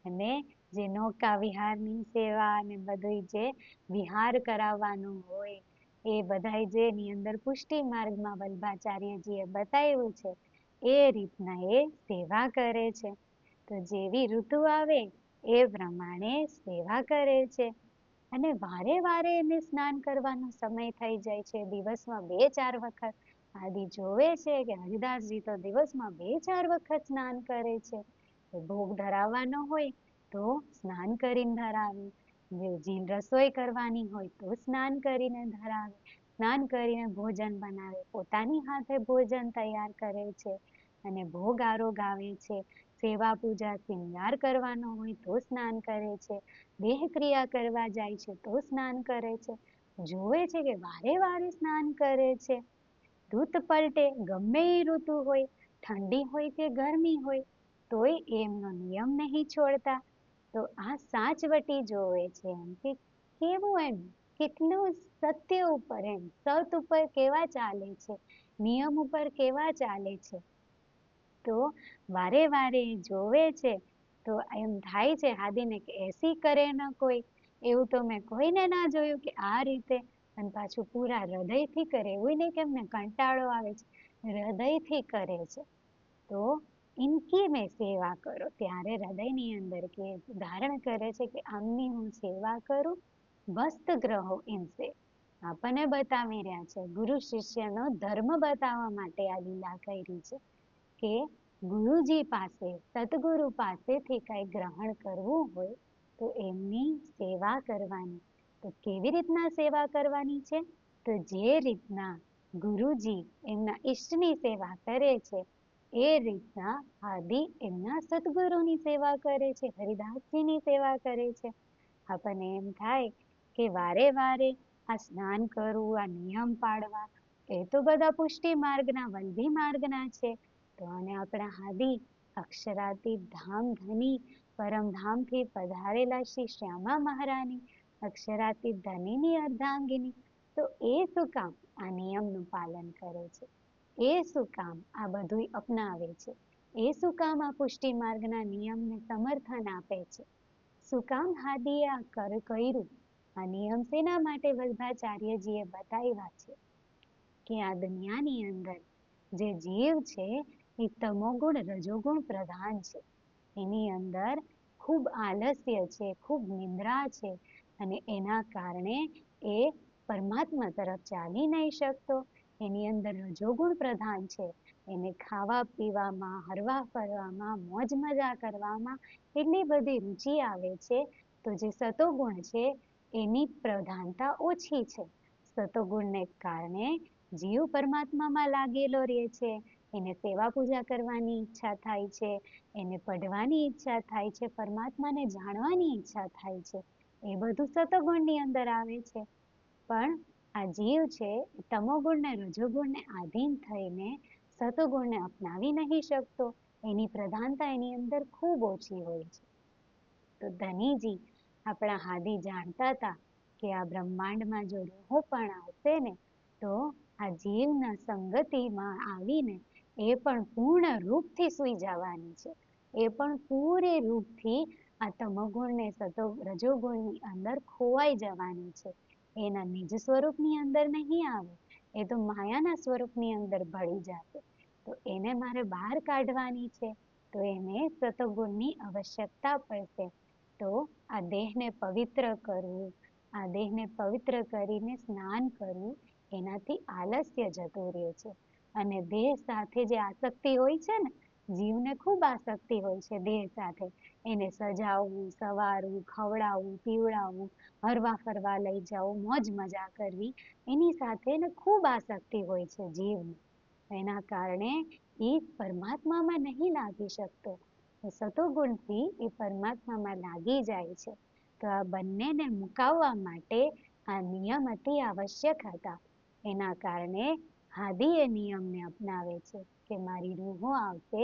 અને જે નૌકા વિહારની સેવા અને બધું જે વિહાર કરાવવાનું હોય એ બધાય જે એની અંદર પુષ્ટિ માર્ગમાં વલ્ભાચાર્યજીએ બતાવ્યું છે એ રીતના એ સેવા કરે છે. તો જેવી ઋતુ આવે એ પ્રમાણે સેવા કરે છે. અને વારે વારે એને સ્નાન કરવાનો સમય થઈ જાય છે, દિવસમાં 2-4 વખત. આદિ જોવે છે કે હરિદાસજી તો દિવસમાં 2-4 વખત સ્નાન કરે છે. ભોગ ધરાવવાનો હોય તો સ્નાન કરીને ધરાવે, જે રસોઈ કરવાની હોય તો સ્નાન કરીને ધરાવે, સ્નાન કરીને ભોજન બનાવે, પોતાની હાથે ભોજન તૈયાર કરે છે અને ભોગ આરોગાવે છે. સેવા પૂજા શૃંગાર કરવાનો હોય તો સ્નાન કરે છે, દેહ ક્રિયા કરવા જાય છે તો સ્નાન કરે છે. જોવે છે કે વારે વારે સ્નાન કરે છે. ઋતુ પલટે, ગમે એ ઋતુ હોય, ઠંડી હોય કે ગરમી હોય, તોય એમનો નિયમ નહીં છોડતા. તો આ સાચવટી જોવે છે એમ કે કેવું એમ કેટલું સત્ય ઉપર એમ સત ઉપર કેવા ચાલે છે, નિયમ ઉપર કેવા ચાલે છે. તો વારે વારે જોવે છે તો એમ થાય છે હાદીને કે એસી કરે ન કોઈ. એવું તો મેં કોઈને ના જોયું કે આ રીતે, અને પાછું પૂરા હૃદયથી કરે. એવું નહીં કે એમને કંટાળો આવે છે, હૃદયથી કરે છે. તો ઇનકી મેં સેવા કરો, ત્યારે હૃદયની અંદર કે ધારણ કરે છે કે આમની હું સેવા કરું. વસ્ત ગ્રહો ઇનસે. આપણને બતાવી રહ્યા છે ગુરુ શિષ્યનો ધર્મ બતાવવા માટે આ લીલા કરી છે કે ગુરુજી પાસે, સદગુરુ પાસેથી કંઈ ગ્રહણ કરવું હોય તો એમની સેવા કરવાની. તો કેવી રીતના સેવા કરવાની છે? તો જે રીતના ગુરુજી એમના ઈષ્ટની સેવા કરે છે એ રીતના આદિ એમના સદગુરુની સેવા કરે છે, હરિદાસજીની સેવા કરે છે. આપણને એમ થાય કે વારે વારે આ સ્નાન કરવું, આ નિયમ પાડવા, એ તો બધા પુષ્ટિ માર્ગના, વલ્લભી માર્ગના છે. તો અને આપણા હાદી અક્ષરાતીત ધામ ધની પરમધામથી પધારેલા શ્રી શ્યામા મહારાણી, અક્ષરાતીત ધનીની અર્ધાંગિની, તો એ શું કામ આ નિયમનું પાલન કરે છે? એ શું કામ આ બધું અપનાવે છે? એ શું કામ આ પુષ્ટિ માર્ગના નિયમને સમર્થન આપે છે? શું કામ હાદીએ આ કર્યું? આ નિયમ શેના માટે વલ્ભાચાર્યજીએ બતાવ્યા છે? કે આ દુનિયાની અંદર જે જીવ છે એ તમોગુણ રજોગુણ પ્રધાન છે. એની અંદર ખૂબ આલસ્ય છે, ખૂબ નિંદ્રા છે, અને એના કારણે એ પરમાત્મા તરફ ચાલી નહીં શકતો. એની અંદર રજોગુણ પ્રધાન છે. એને ખાવા પીવામાં, હરવા ફરવામાં, મોજ મજા કરવામાં એટલી બધી રુચિ આવે છે. તો જે સતોગુણ છે એની પ્રધાનતા ઓછી છે. સતોગુણને કારણે જીવ પરમાત્મામાં લાગેલો રહે છે. એને સેવા પૂજા કરવાની ઈચ્છા થાય છે, એને પઢવાની ઈચ્છા થાય છે, પરમાત્માને જાણવાની ઈચ્છા થાય છે. એ બધું સતોગુણની અંદર આવે છે. પણ આ જીવ છે તમોગુણને રજોગુણને આધીન થઈને સતોગુણને અપનાવી નહીં શકતો. એની પ્રધાનતા એની અંદર ખૂબ ઓછી હોય છે. તો ધનીજી આપણા હાદી જાણતા હતા કે આ બ્રહ્માંડમાં જો રૂહો પણ આવશે ને તો આ જીવના સંગતિમાં આવીને એ પણ પૂર્ણ રૂપથી સૂઈ જવાની છે. એ પણ પૂરે રૂપથી આ તમોગુણને રજોગુણની અંદર ખોવાઈ જવાની છે. એના નિજ સ્વરૂપની અંદર નહીં આવે, એ તો માયાના સ્વરૂપની અંદર ભળી જશે. તો એને મારે બહાર કાઢવાની છે, તો એને સતોગુણની આવશ્યકતા પડશે. તો આ દેહને પવિત્ર કરવું, આ દેહને પવિત્ર કરીને સ્નાન કરવું, એનાથી આલસ્ય જતું રહે છે. અને દેહ સાથે જે આસક્તિ હોય છે ને, જીવને ખૂબ આસક્તિ હોય છે દેહ સાથે. એને સજાવવું, સવારવું, ખવડાવવું, પીવડાવવું, હરવા ફરવા લઈ જવું, મોજ મજા કરવી, એની સાથે એને ખૂબ આસક્તિ હોય છે જીવને. એના કારણે એ પરમાત્મામાં નહીં લાગી શકતો. સતોગુણથી એ પરમાત્મામાં લાગી જાય છે. તો આ બંનેને મુકાવવા માટે આ નિયમ અતિ આવશ્યક હતા. એના કારણે હાદી એ નિયમને અપનાવે છે કે મારી રૂહો આવશે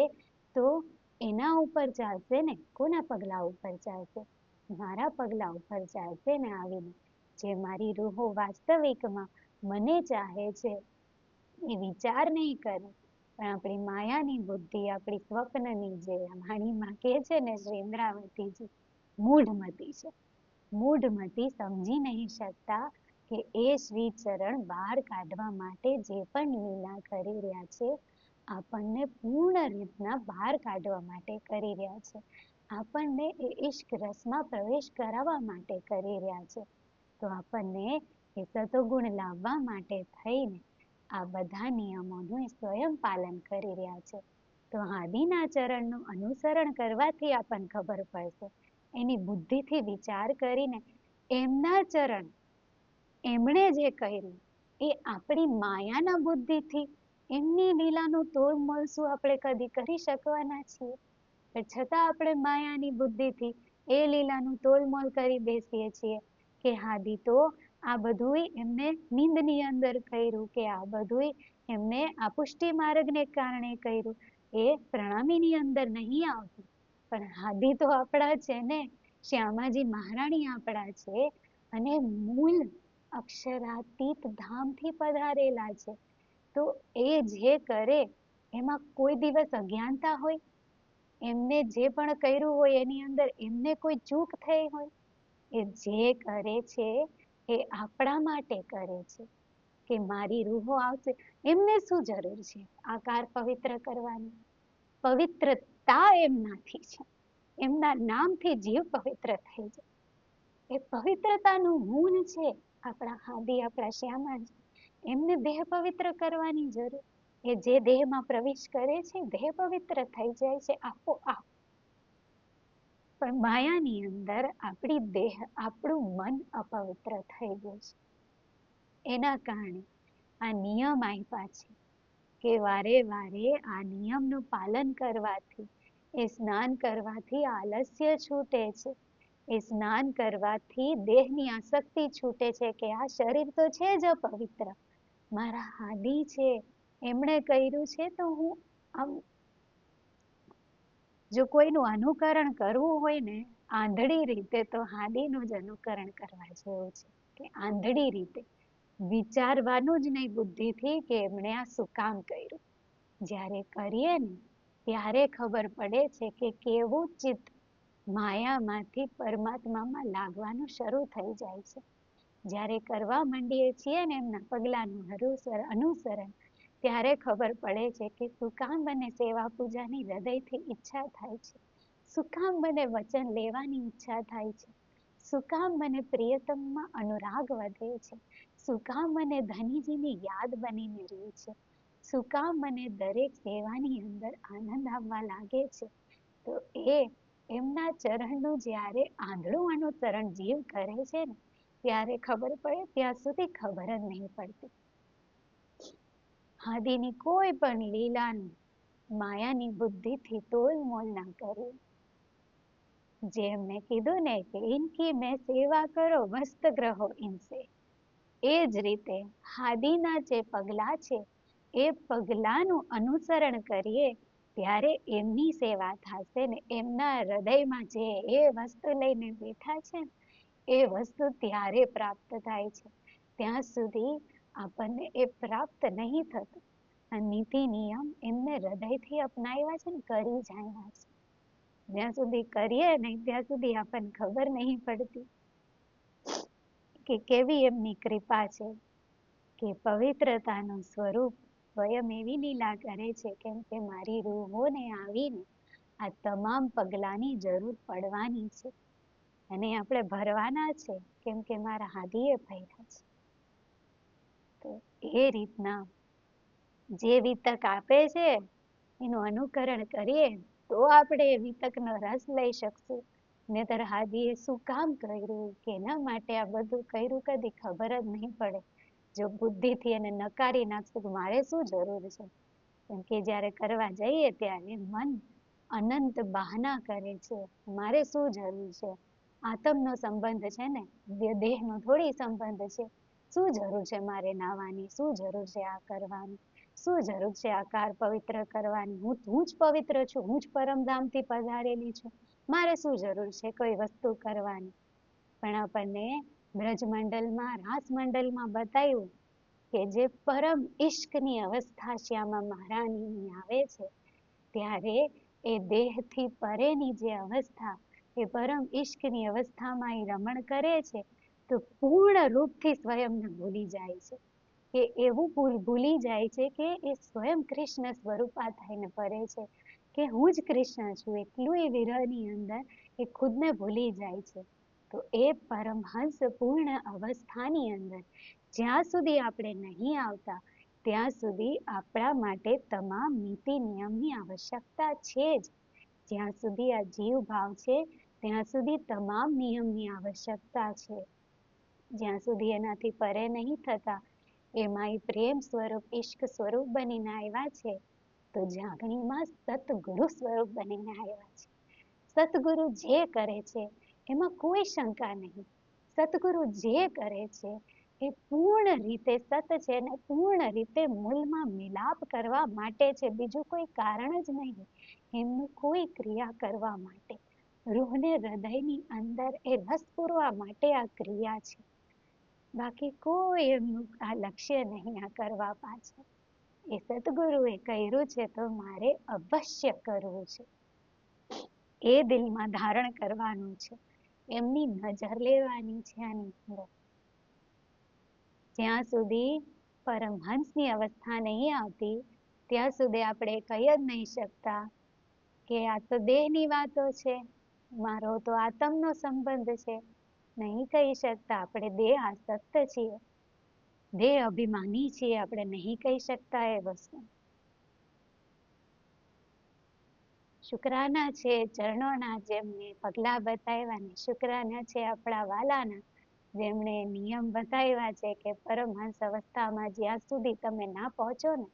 તો એના ઉપર ચાલશે ને, કોના પગલા ઉપર ચાલશે? મારા પગલા ઉપર ચાલશે ને આવીને. જે મારી રૂહો વાસ્તવિકમાં મને ચાહે છે એ વિચાર નહીં કરે, પણ આપણી માયાની બુદ્ધિ, આપણી સ્વપ્નની જે વાણીમાં કહે છે ને શ્રી ઇન્દ્રાવતીજી, મૂઢમતી છે. મૂઢમતી સમજી નહીં શકતા કે એ શ્રી ચરણ બહાર કાઢવા માટે જે પણ લીલા કરી રહ્યા છે, આપણને પૂર્ણ રીતના બહાર કાઢવા માટે કરી રહ્યા છે. આપણને એ ઈશ્ક રસમાં પ્રવેશ કરાવવા માટે કરી રહ્યા છે. તો આપણને એ સતોગુણ લાવવા માટે થઈને આ બધા નિયમોનું સ્વયં પાલન કરી રહ્યા છે. તો હાદીના ચરણનું અનુસરણ કરવાથી આપણને ખબર પડશે. એની બુદ્ધિથી વિચાર કરીને એમના ચરણ, એમણે જે કર્યું એ આપણી માયાના બુદ્ધિથી એમની લીલાનું તોડમોલ શું આપણે કદી કરી શકવાના છીએ? પણ છતાં આપણે માયાની બુદ્ધિથી એ લીલાનું તોલમોલ કરી બેસીએ છીએ કે હાદી તો આ બધુંય એમને નિંદની અંદર કર્યું, કે આ બધુંય એમને આ પુષ્ટિ માર્ગને કારણે કર્યું. એ પ્રણામીની અંદર નહીં આવતું. પણ હાદી તો આપણા છે ને, શ્યામાજી મહારાણી આપણા છે, અને મૂળ અક્ષરાતીત ધામથી પધારેલા છે. તો એ જે કરે એમાં કોઈ દિવસ અજ્ઞાનતા હોય? એમને જે પણ કર્યું હોય એની અંદર એમને કોઈ ચૂક થઈ હોય? એ જે કરે છે એ આપણા માટે કરે છે કે મારી રૂહો આવશે. એમને શું જરૂર છે આકાર પવિત્ર કરવાની? પવિત્રતા એમનાથી છે, એમના નામથી જીવ પવિત્ર થઈ જાય. એ પવિત્રતાનું મૂળ છે આપણા હાદી, આપણા શ્યામાજી. એમને દેહ પવિત્ર કરવાની જરૂર. એ જે દેહમાં પ્રવેશ કરે છે દેહ પવિત્ર થઈ જાય છે આપોઆપ. પણ માયાની અંદર આપણી દેહ, આપણું મન અપવિત્ર થઈ ગયું છે. એના કારણે આ નિયમ આપ્યા છે કે વારે વારે આ નિયમનું પાલન કરવાથી, એ સ્નાન કરવાથી આલસ્ય છૂટે છે. એ સ્નાન કરવાથી દેહની આસક્તિ છૂટે છે કે આ શરીર તો છે જ અપવિત્ર, મારા હાદી છે એમણે કર્યું છે તો હું આમ, જો કોઈનું અનુકરણ કરવું હોય ને આંધળી રીતે, તો હાદીનું જ અનુકરણ કરવા જેવું છે. કે આંધળી રીતે વિચારવાનું જ નહીં બુદ્ધિથી કે એમણે આ શું કામ કર્યું. જ્યારે કરીએ ને ત્યારે ખબર પડે છે કે કેવું ચિત્ત માયામાંથી પરમાત્મામાં લાગવાનું શરૂ થઈ જાય છે. જ્યારે કરવા માંડીએ છીએ ને એમના પગલાંનું અનુસરણ, ત્યારે ખબર પડે છે કે શું કામ મને સેવા પૂજાની હૃદયથી ઈચ્છા થાય છે, શું કામ મને વચન લેવાની ઈચ્છા થાય છે, શું કામ મને પ્રિયતમમાં અનુરાગ વધે છે, શું કામ મને ધનીજીની યાદ બનીને રહે છે, શું કામ મને દરેક સેવાની અંદર આનંદ આવવા લાગે છે. તો એમના ચરણનું જ્યારે આંધળું અનુસરણ જીવ કરે છે ને, ત્યારે ખબર પડે, ત્યાં સુધી ખબર જ નહીં પડતી. આદિની કોઈ પણ લીલાનું માયાની બુદ્ધિથી તોલમોલ ના કરવું. જેમ મેં કીધું ને કે ઇનકી મેં સેવા કરો મસ્ત ગ્રહો ઇનસે, એ જ રીતે હાદીના જે પગલા છે એ પગલાનું અનુસરણ કરીએ ત્યારે એમની સેવા થશે ને એમના હૃદયમાં જે એ વસ્તુ લઈને બેઠા છે ને એ વસ્તુ ત્યારે પ્રાપ્ત થાય છે. ત્યાં સુધી આપણને એ પ્રાપ્ત નહીં થતું. આ નીતિ નિયમ એમને હૃદયથી અપનાવ્યા છે ને કરી જાય છે. જ્યાં સુધી કરીએ નહીં ત્યાં સુધી આપણને ખબર નહીં પડતી કે કેવી એમની કૃપા છે, કે પવિત્રતાનું સ્વરૂપ સ્વયં એવી લીલા કરે છે. કેમ કે મારી રૂહોને આવીને આ તમામ પગલાની જરૂર પડવાની છે અને આપણે ભરવાના છે, કેમ કે મારા હાદીએ ભર્યા છે. તો એ રીતના જે વિતક આપે છે એનું અનુકરણ કરીએ તો આપણે એ વિતકનો રસ લઈ શકશું. નહીંતર હાદીએ શું કામ કર્યું, કેના માટે આ બધું કર્યું, કદી ખબર જ નહીં પડે. જો બુદ્ધિથી એને નકારી નાખશું કે મારે શું જરૂર છે, કેમ કે જ્યારે કરવા જઈએ ત્યારે મન અનંત બહાના કરે છે, મારે શું જરૂર છે, આત્મનો સંબંધ છે ને, દેહનો થોડી સંબંધ છે. શું જરૂર છે મારે નાવાની, શું જરૂર છે આ કરવાની, શું જરૂર છે આ કાર પવિત્ર કરવાની, હું જ પવિત્ર છું, હું જ પરમધામથી પધારેલી છું, મારે શું જરૂર છે કોઈ વસ્તુ કરવાની. પણ આપણને બ્રજમંડલમાં રાસમંડલમાં બતાવ્યું કે જે પરમ ઈશ્કની અવસ્થા શ્યામા મહારાણીની આવે છે ત્યારે એ દેહથી પરેની જે અવસ્થા, એ પરમ ઈશ્કની અવસ્થામાં એ રમણ કરે છે તો પૂર્ણ રૂપથી સ્વયંને ભૂલી જાય છે. કે એવું ભૂલી જાય છે કે એ સ્વયં કૃષ્ણ સ્વરૂપા થઈને ફરે છે, કે હું જ કૃષ્ણ છું. એટલું એ વિરહની અંદર એ ખુદને ભૂલી જાય છે. તો એ પરમહંસ પૂર્ણ અવસ્થાની અંદર જ્યાં સુધી આપણે નહીં આવતા ત્યાં સુધી આપણા માટે તમામ નીતિ નિયમની આવશ્યકતા છે જ. જ્યાં સુધી આ જીવ ભાવ છે ત્યાં સુધી તમામ નિયમની આવશ્યકતા છે. જ્યાં સુધી એનાથી પરે નહીં થતા એમાં એ પ્રેમ સ્વરૂપ ઈશ્ક સ્વરૂપ બનીને આવ્યા છે, તો જાગણીમાં સતગુરુ સ્વરૂપ બનીને આવ્યા છે. સતગુરુ જે કરે છે એમાં કોઈ શંકા નહીં. સતગુરુ જે કરે છે એ પૂર્ણ રીતે સત છે ને પૂર્ણ રીતે મૂળમાં મિલાપ કરવા માટે છે, બીજું કોઈ કારણ જ નહીં. એમનું કોઈ ક્રિયા કરવા માટે, રૂહને હૃદયની અંદર એ રસ પૂરવા માટે આ ક્રિયા છે. બાકી કોઈ એમનું આ લક્ષ્ય નહીં આ કરવા પાછળ. એ સતગુરુએ કર્યું છે તો મારે અવશ્ય કરવું છે, એ દિલમાં ધારણ કરવાનું છે. એમની નજર લેવાની છે આની અંદર. જ્યાં સુધી પરમહંસની અવસ્થા નહીં આવતી ત્યાં સુધી આપણે કહી જ નહીં શકતા કે આ તો દેહની વાતો છે, મારો તો આત્મનો સંબંધ છે. નહીં કહી શકતા. આપણે દેહ આસક્ત છીએ, દેહ અભિમાની છીએ, આપણે નહીં કહી શકતા એ વસ્તુ. શુક્રાના છે ચરણોના, જેમને પગલા બતાવ્યા ને શુક્રાના છે આપણા વાલાના, જેમણે નિયમ બતાવ્યા છે કે પરમહંસ અવસ્થામાં જ્યાં સુધી તમે ના પહોંચો ને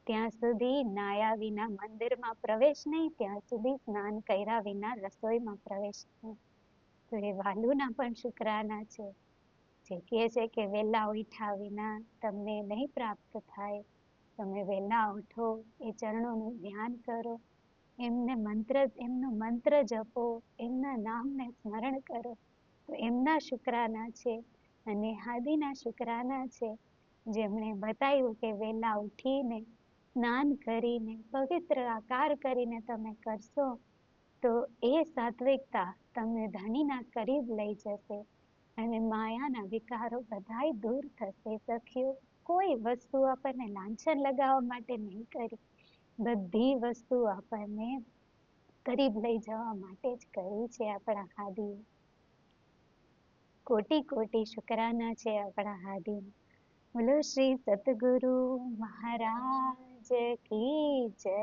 ત્યાં સુધી નાયા વિના મંદિરમાં પ્રવેશ નહીં, ત્યાં સુધી સ્નાન કર્યા વિના રસોઈમાં પ્રવેશ નહીં. તો એ વાલુના પણ શુક્રાના છે, જે કહે છે કે વહેલા ઉઠ્યા વિના તમને નહીં પ્રાપ્ત થાય. તમે વહેલા ઉઠો, એ ચરણોનું ધ્યાન કરો, એમનો મંત્ર જપો, એમના નામને સ્મરણ કરો, તો એમના શુક્રાના છે. અને હાદીના શુક્રાના છે, જેમણે બતાવ્યું કે વહેલા ઉઠીને સ્નાન કરીને પવિત્ર આકાર કરીને તમે કરશો તો એ સાત્વિકતા તમને ધણીના કરીબ લઈ જશે. અને માયાના વિકારો બધાય દૂર થશે સખીઓ. કોઈ વસ્તુ આપણને લાંછન લગાવવા માટે નહીં કરી, બધી વસ્તુ આપણને કરીબ લઈ જવા માટે જ કરી છે આપણા હાદીએ. કોટી કોટી શુકરાના છે આપણા હાદીને. બોલો શ્રી સતગુરુ મહારાજ કી જય.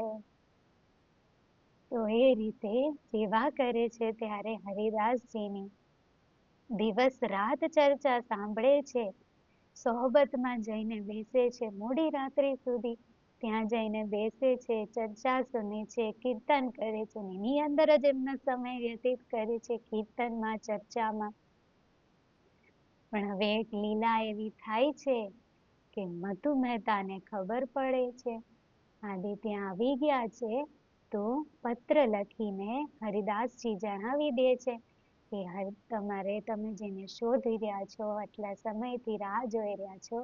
તો એ રીતે સેવા કરે છે ત્યારે હરિદાસજીની દિવસ રાત ચર્ચા સાંભળે છે, સોહબતમાં જઈને બેસે છે, મોડી રાત્રિ સુધી ત્યાં જઈને બેસે છે, ચર્ચા સુને છે, કીર્તન કરે છે, એની અંદર જ એમનો સમય વ્યતીત કરે છે, કીર્તનમાં, ચર્ચામાં. પણ હવે એક લીલા એવી થાય છે કે મધુ મહેતાને ખબર પડે છે, આદિ ત્યાં આવી ગયા છે, તો પત્ર લખીને હરિદાસજી જણાવી દે છે કે તમે જેને શોધી રહ્યા છો, આટલા સમયથી રાહ જોઈ રહ્યા છો,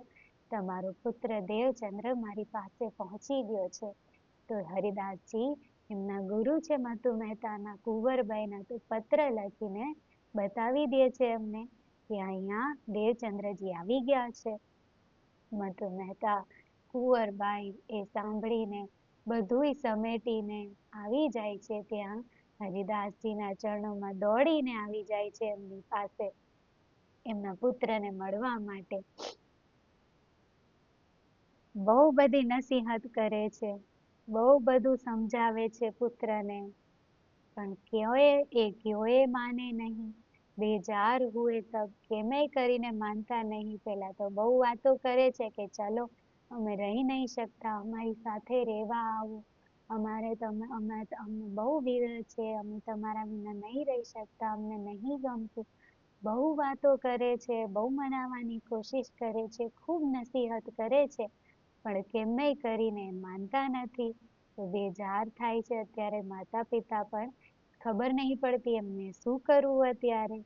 તમારો પુત્ર દેવચંદ્ર મારી પાસે પહોંચી ગયો છે. તો હરિદાસજી એમના ગુરુ છે મધુ મહેતાના કુંવરબાઈના, તો પત્ર લખીને બતાવી દે છે એમને કે અહીંયા દેવચંદ્રજી આવી ગયા છે. મધુ મહેતા કુંવરબાઈ એ સાંભળીને બધુંય સમેટીને આવી જાય છે ત્યાં હરિદાસજીના ચરણોમાં, દોડીને આવી જાય છે એમની પાસે એમના પુત્રને મળવા માટે. બહુ બધી નસીહત કરે છે, બહુ બધું સમજાવે છે પુત્રને, પણ ક્યોય માને નહીં. બેજાર હુએ તબ, કેમેય કરીને માનતા નહીં. પેલા તો બહુ વાતો કરે છે કે ચાલો અમે રહી નહીં શકતા, અમારી સાથે રહેવા આવો, અમે બહુ વિરહ છે, અમે તમારા વિના નહીં રહી શકતા, અમને નહીં ગમતું. બહુ વાતો કરે છે, બહુ મનાવવાની કોશિશ કરે છે, ખૂબ નસીહત કરે છે, પણ કેમેય કરીને માનતા નથી. તો બેજાર થાય છે અત્યારે માતા પિતા પણ, ખબર નહીં પડતી એમને શું કરવું અત્યારે.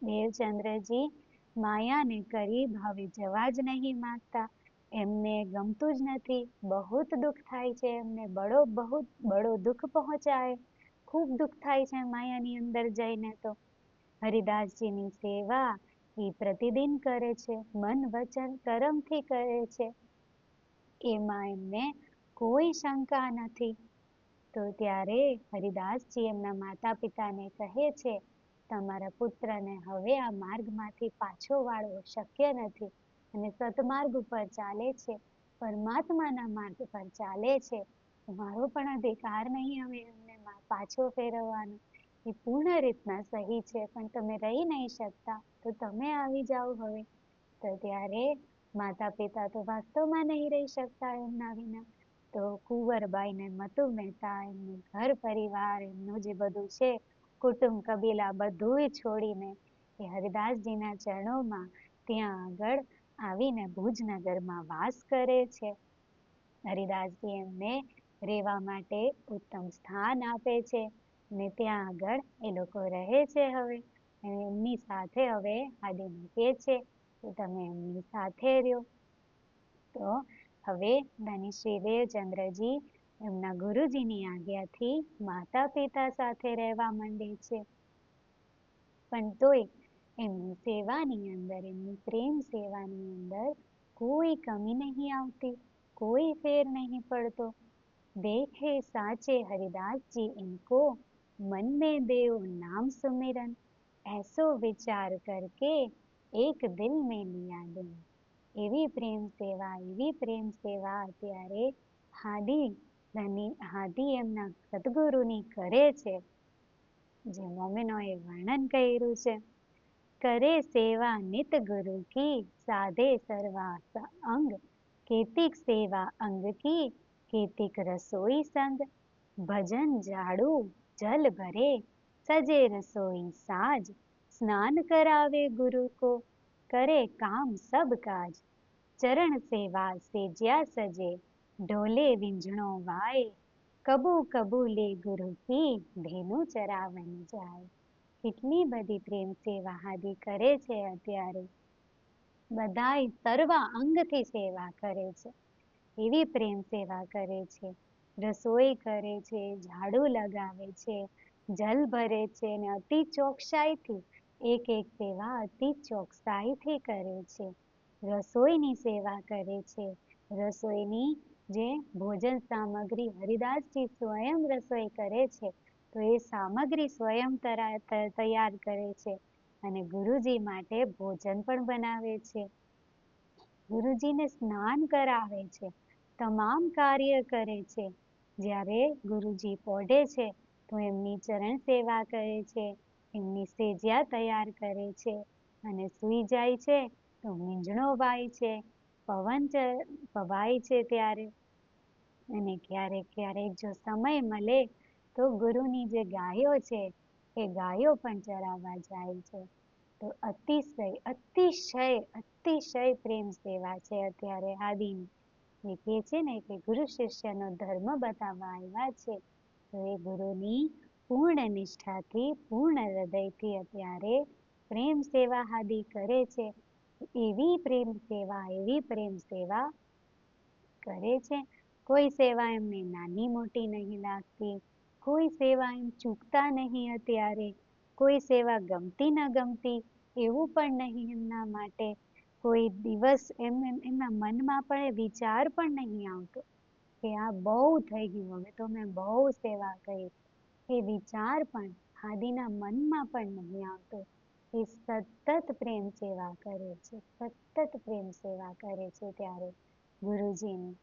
દેવચંદ્રજી માયાને કરીબ હવે જવા જ નહીં માંગતા, એમને ગમતું જ નથી, બહુ દુઃખ થાય છે એમને, બડો દુઃખ પહોંચાય, ખૂબ દુઃખ થાય છે માયાની અંદર જઈને. તો હરિદાસજીની સેવા એ પ્રતિદિન કરે છે, મન વચન કર્મથી કરે છે, એમાં એમને કોઈ શંકા નથી. તો ત્યારે હરિદાસજી એમના માતા પિતાને કહે છે, તમારા પુત્રને હવે આ માર્ગમાંથી પાછો વાળવો શક્ય નથી, અને સતમાર્ગ ઉપર ચાલે છે, પરમાત્માના માર્ગ પર ચાલે છે. મારો પણ અધિકાર નહીં હવે એમને પાછો ફેરવવાનો, એ પૂર્ણ રીતના સહી છે, પણ તમે રહી નહીં શકતા, તો તમે આવી જાઓ હવે. તો ત્યારે માતા પિતા તો વાસ્તવમાં નહીં રહી શકતા એમના વિના. તો કુંવરબાઈ ને મધુ મહેતા એમનું ઘર પરિવાર, એમનું જે બધું છે કુટુંબ કબીલા, બધુંય છોડીને એ હરિદાસજીના ચરણોમાં ત્યાં આગળ આવીને ભુજનગરમાં વાસ કરે છે. હરિદાસજી એમને રહેવા માટે ઉત્તમ સ્થાન આપે છે, ને ત્યાં આગળ એ લોકો રહે છે હવે. અને એમની સાથે હવે આદિને કહે છે કે તમે એમની સાથે રહ્યો. તો હવે ધની શ્રી દેવચંદ્રજી એમના ગુરુજીની આજ્ઞાથી માતા પિતા સાથે રહેવા માંડે છે. પણ તોય એમની સેવાની અંદર, એમની પ્રેમ સેવાની અંદર કોઈ કમી નહીં આવતી, કોઈ ફેર નહીં પડતો. देखे साचे हरिदास जी इनको, मन में देव नाम सुमिरन, ऐसो विचार करके एक दिल में लिया दिन. એવી પ્રેમ સેવા અત્યારે હાદી એમના સદગુરુની કરે છે, જે મોમેનોએ વર્ણન કર્યું છે. કરે સેવા નિત ગુરુ કી, સાધે સર્વા અંગ, કેતિક સેવા અંગ કી, केतिक रसोई संग, भजन झाड़ू जल भरे, सजे रसोई साज, स्नान करावे गुरु को, करे काम सब काज, चरण सेवा सेज्या सजे, ढोले विंझणो वाय, कबू कबू ले गुरु की, धेनु चरावन जाय. કેટલી બધી પ્રેમ સેવા હાદી કરે છે અત્યારે, બધાય સર્વ અંગથી સેવા કરે છે, એવી પ્રેમ સેવા કરે છે. રસોઈ કરે છે, ઝાડુ લગાવે છે, જલ ભરે છે, અને અતિ ચોકસાઈથી એક એક સેવા અતિ ચોકસાઈથી કરે છે. રસોઈની સેવા કરે છે. રસોઈની જે ભોજન સામગ્રી હરિદાસજી સ્વયં રસોઈ કરે છે, તો એ સામગ્રી સ્વયં તૈયાર કરે છે અને ગુરુજી માટે ભોજન પણ બનાવે છે. ગુરુજીને સ્નાન કરાવે છે, તમામ કાર્ય કરે છે. જ્યારે ગુરુજી પોઢે છે તો એમની ચરણ સેવા કરે છે, એમની સેજ્યા તૈયાર કરે છે અને સૂઈ જાય છે તો મીંજણો વાય છે, પવન પવાય છે ત્યારે. અને ક્યારેક ક્યારેક જો સમય મળે તો ગુરુની જે ગાયો છે એ ગાયો પણ ચરાવવા જાય છે. તો અતિશય અતિશય અતિશય પ્રેમ સેવા છે અત્યારે આદિની. એ કહે છે ને કે ગુરુ શિષ્યનો ધર્મ બતાવવા આવ્યા છે, તો એ ગુરુની પૂર્ણ નિષ્ઠાથી પૂર્ણ હૃદયથી અત્યારે પ્રેમ સેવા આદિ કરે છે. એવી પ્રેમ સેવા કરે છે. કોઈ સેવા એમને નાની મોટી નહીં લાગતી, કોઈ સેવા એમ ચૂકતા નહીં અત્યારે, કોઈ સેવા ગમતી ન ગમતી એવું પણ નહીં એમના માટે. કોઈ દિવસ એમના મનમાં પણ વિચાર પણ નહીં આવતો કે આ બહુ થઈ ગયું, હવે તો મેં બહુ સેવા કરી. એ વિચાર પણ આદિના મનમાં પણ નહીં આવતો. એ સતત પ્રેમ સેવા કરે છે, સતત પ્રેમ સેવા કરે છે. ત્યારે ગુરુજીની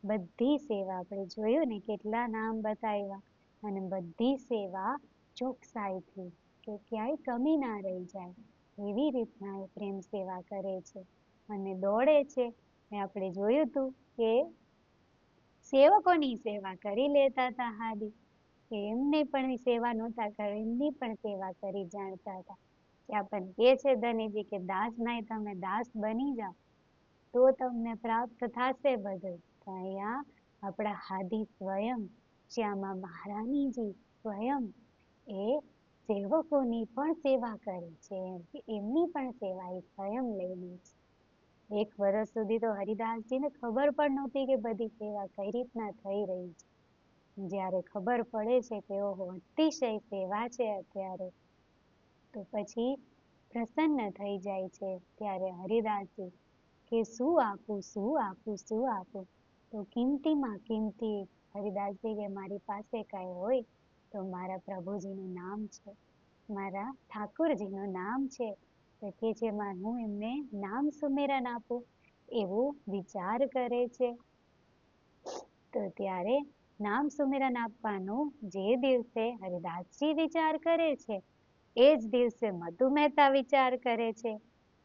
બધી સેવા આપણે જોયું ને કેટલા નામ બતાવ્યા, અને બધી સેવા ચોકસાઈથી, કે ક્યાંય કમી ના રહી જાય એવી રીતના એ પ્રેમ સેવા કરે છે અને દોડે છે. આપણે જોયું હતું કે સેવકોની સેવા કરી લેતા હતા આદિ, કે એમને પણ સેવા નહોતા કરે, એમની પણ સેવા કરી જાણતા હતા. કે આપણને કહે છે ધનીજી કે દાસ નહીં, તમે દાસ બની જાઓ તો તમને પ્રાપ્ત થશે બધું. તો અહીંયા આપણા હાદી સ્વયં શ્યામા મહારાણીજી સ્વયં એ સેવકોની પણ સેવા કરે છે, એમની પણ સેવા એ સ્વયં લઈને છે. એક વર્ષ સુધી તો હરિદાસજીને ખબર પણ નહોતી કે બધી સેવા કઈ રીતના થઈ રહી છે. જ્યારે ખબર પડે છે કે ઓહો અતિશય સેવા છે અત્યારે, તો પછી પ્રસન્ન થઈ જાય છે. ત્યારે હરિદાસજી કે શું આપું, શું આપું, શું આપું? તો કિંમતીમાં કિંમતી હરિદાસજી કે મારી પાસે કાંઈ હોય તો મારા પ્રભુજીનું નામ છે, મારા ઠાકોરજીનું નામ છે, તો કે જેમાં હું એમને નામ સુમેરન આપું એવું વિચાર કરે છે. તો ત્યારે નામ સુમેરન આપવાનું જે દિવસે હરિદાસજી વિચાર કરે છે, એ જ દિવસે મધુ મહેતા વિચાર કરે છે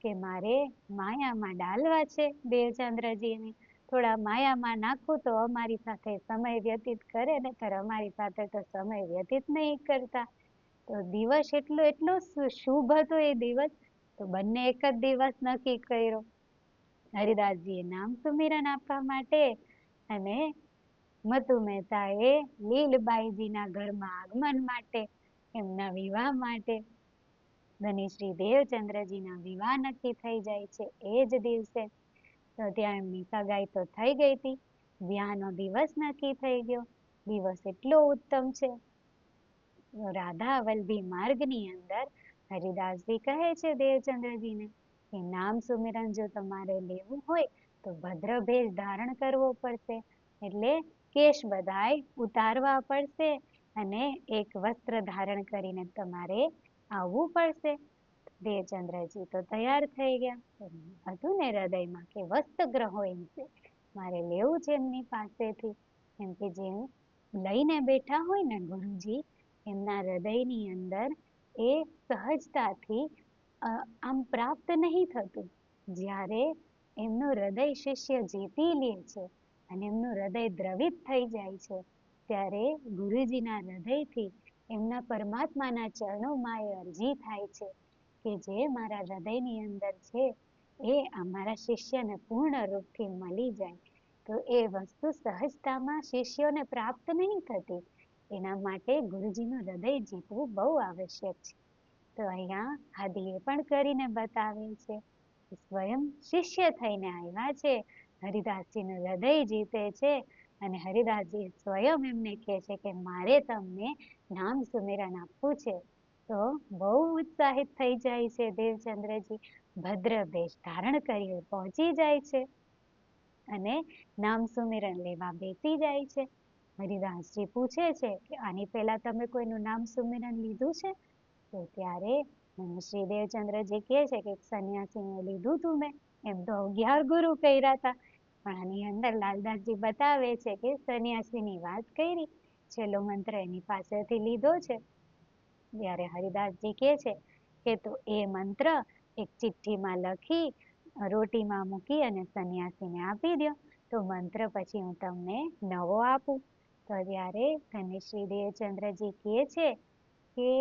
કે મારે માયામાં ડાલવા છે દેવચંદ્રજીને, થોડા માયામાં નાખું તો અમારી સાથે સમય વ્યતીત કરે, ને ત્યારે અમારી સાથે તો સમય વ્યતીત નહીં કરતા. તો દિવસ એટલો શુભ હતો એ દિવસ, તો બંને એક જ દિવસ નક્કી કર્યો હરિદાસજીએ નામ સુમિરન આપવા માટે, અને મધુ મહેતાએ લીલબાઈજીના ઘરમાં આગમન માટે, એમના વિવાહ માટે. ધનશ્રી દેવચંદ્રજીના વિવાહ નક્કી થઈ જાય છે એ જ દિવસે. તો ત્યાં એમની સગાઈ તો થઈ ગઈ હતી, વિવાહનો દિવસ નક્કી થઈ ગયો. દિવસ એટલો ઉત્તમ છે. રાધા વલ્લભી માર્ગની અંદર હરિદાસજી કહે છે દેવચંદ્રજીને કે નામ સુમિરન જો તમારે લેવું હોય તો ભદ્ર ભેષ ધારણ કરવો પડશે, એટલે કેશ બધાય ઉતારવા પડશે અને એક વસ્ત્ર ધારણ કરીને તમારે આવવું પડશે. દેવચંદ્રજી તો તૈયાર થઈ ગયા. હતું ને હૃદયમાં કે વસ્ત્રગ્રહો એમ છે, મારે લેવું છે એમની પાસેથી. એમ કે જે લઈને બેઠા હોય ને ગુરુજી, એમના હૃદયની અંદર એ સહજતાથી આમ પ્રાપ્ત નહીં થતું. જ્યારે એમનું હૃદય શિષ્ય જીતી લે છે અને એમનું હૃદય દ્રવિત થઈ જાય છે, ત્યારે ગુરુજીના હૃદયથી એમના પરમાત્માના ચરણોમાં એ અરજી થાય છે કે જે મારા હૃદયની અંદર છે એ અમારા શિષ્યને પૂર્ણ રૂપથી મળી જાય. તો એ વસ્તુ સહજતામાં શિષ્યોને પ્રાપ્ત નહીં થતી, એના માટે ગુરુજીનું હૃદય જીતવું બહુ આવશ્યક છે. તો અહીંયા આદિએ પણ કરીને બતાવે છે, સ્વયં શિષ્ય થઈને આવ્યા છે, હરિદાસજીનું હૃદય જીતે છે અને હરિદાસજી સ્વયં એમને કહે છે કે મારે તમને નામ સુમિરન આપવું છે. તો બહુ ઉત્સાહિત થઈ જાય છે દેવચંદ્રજી. ભદ્ર વેશ ધારણ કરી પહોંચી જાય છે અને નામ સુમિરન લેવા બેસી જાય છે. હરિદાસજી પૂછે છે કે આની પહેલા તમે કોઈનું નામ સુમિરન લીધું છે? તો ત્યારે શ્રી દેવચંદ્રજી કહે છે કે સંન્યાસીને લીધું તું મેં, એમ તો 11 ગુરુ કર્યા હતા, પણ આની અંદર લાલદાસજી બતાવે છે કે સંન્યાસીની વાત કરી, છેલ્લો મંત્ર એની પાસેથી લીધો છે. ત્યારે હરિદાસજી કહે છે કે તો એ મંત્ર એક ચિઠ્ઠીમાં લખી રોટીમાં મૂકી અને સંન્યાસીને આપી દો, તો મંત્ર પછી હું તમને નવો આપું. તો ત્યારે શ્રી દેવચંદ્રજી કહે છે કે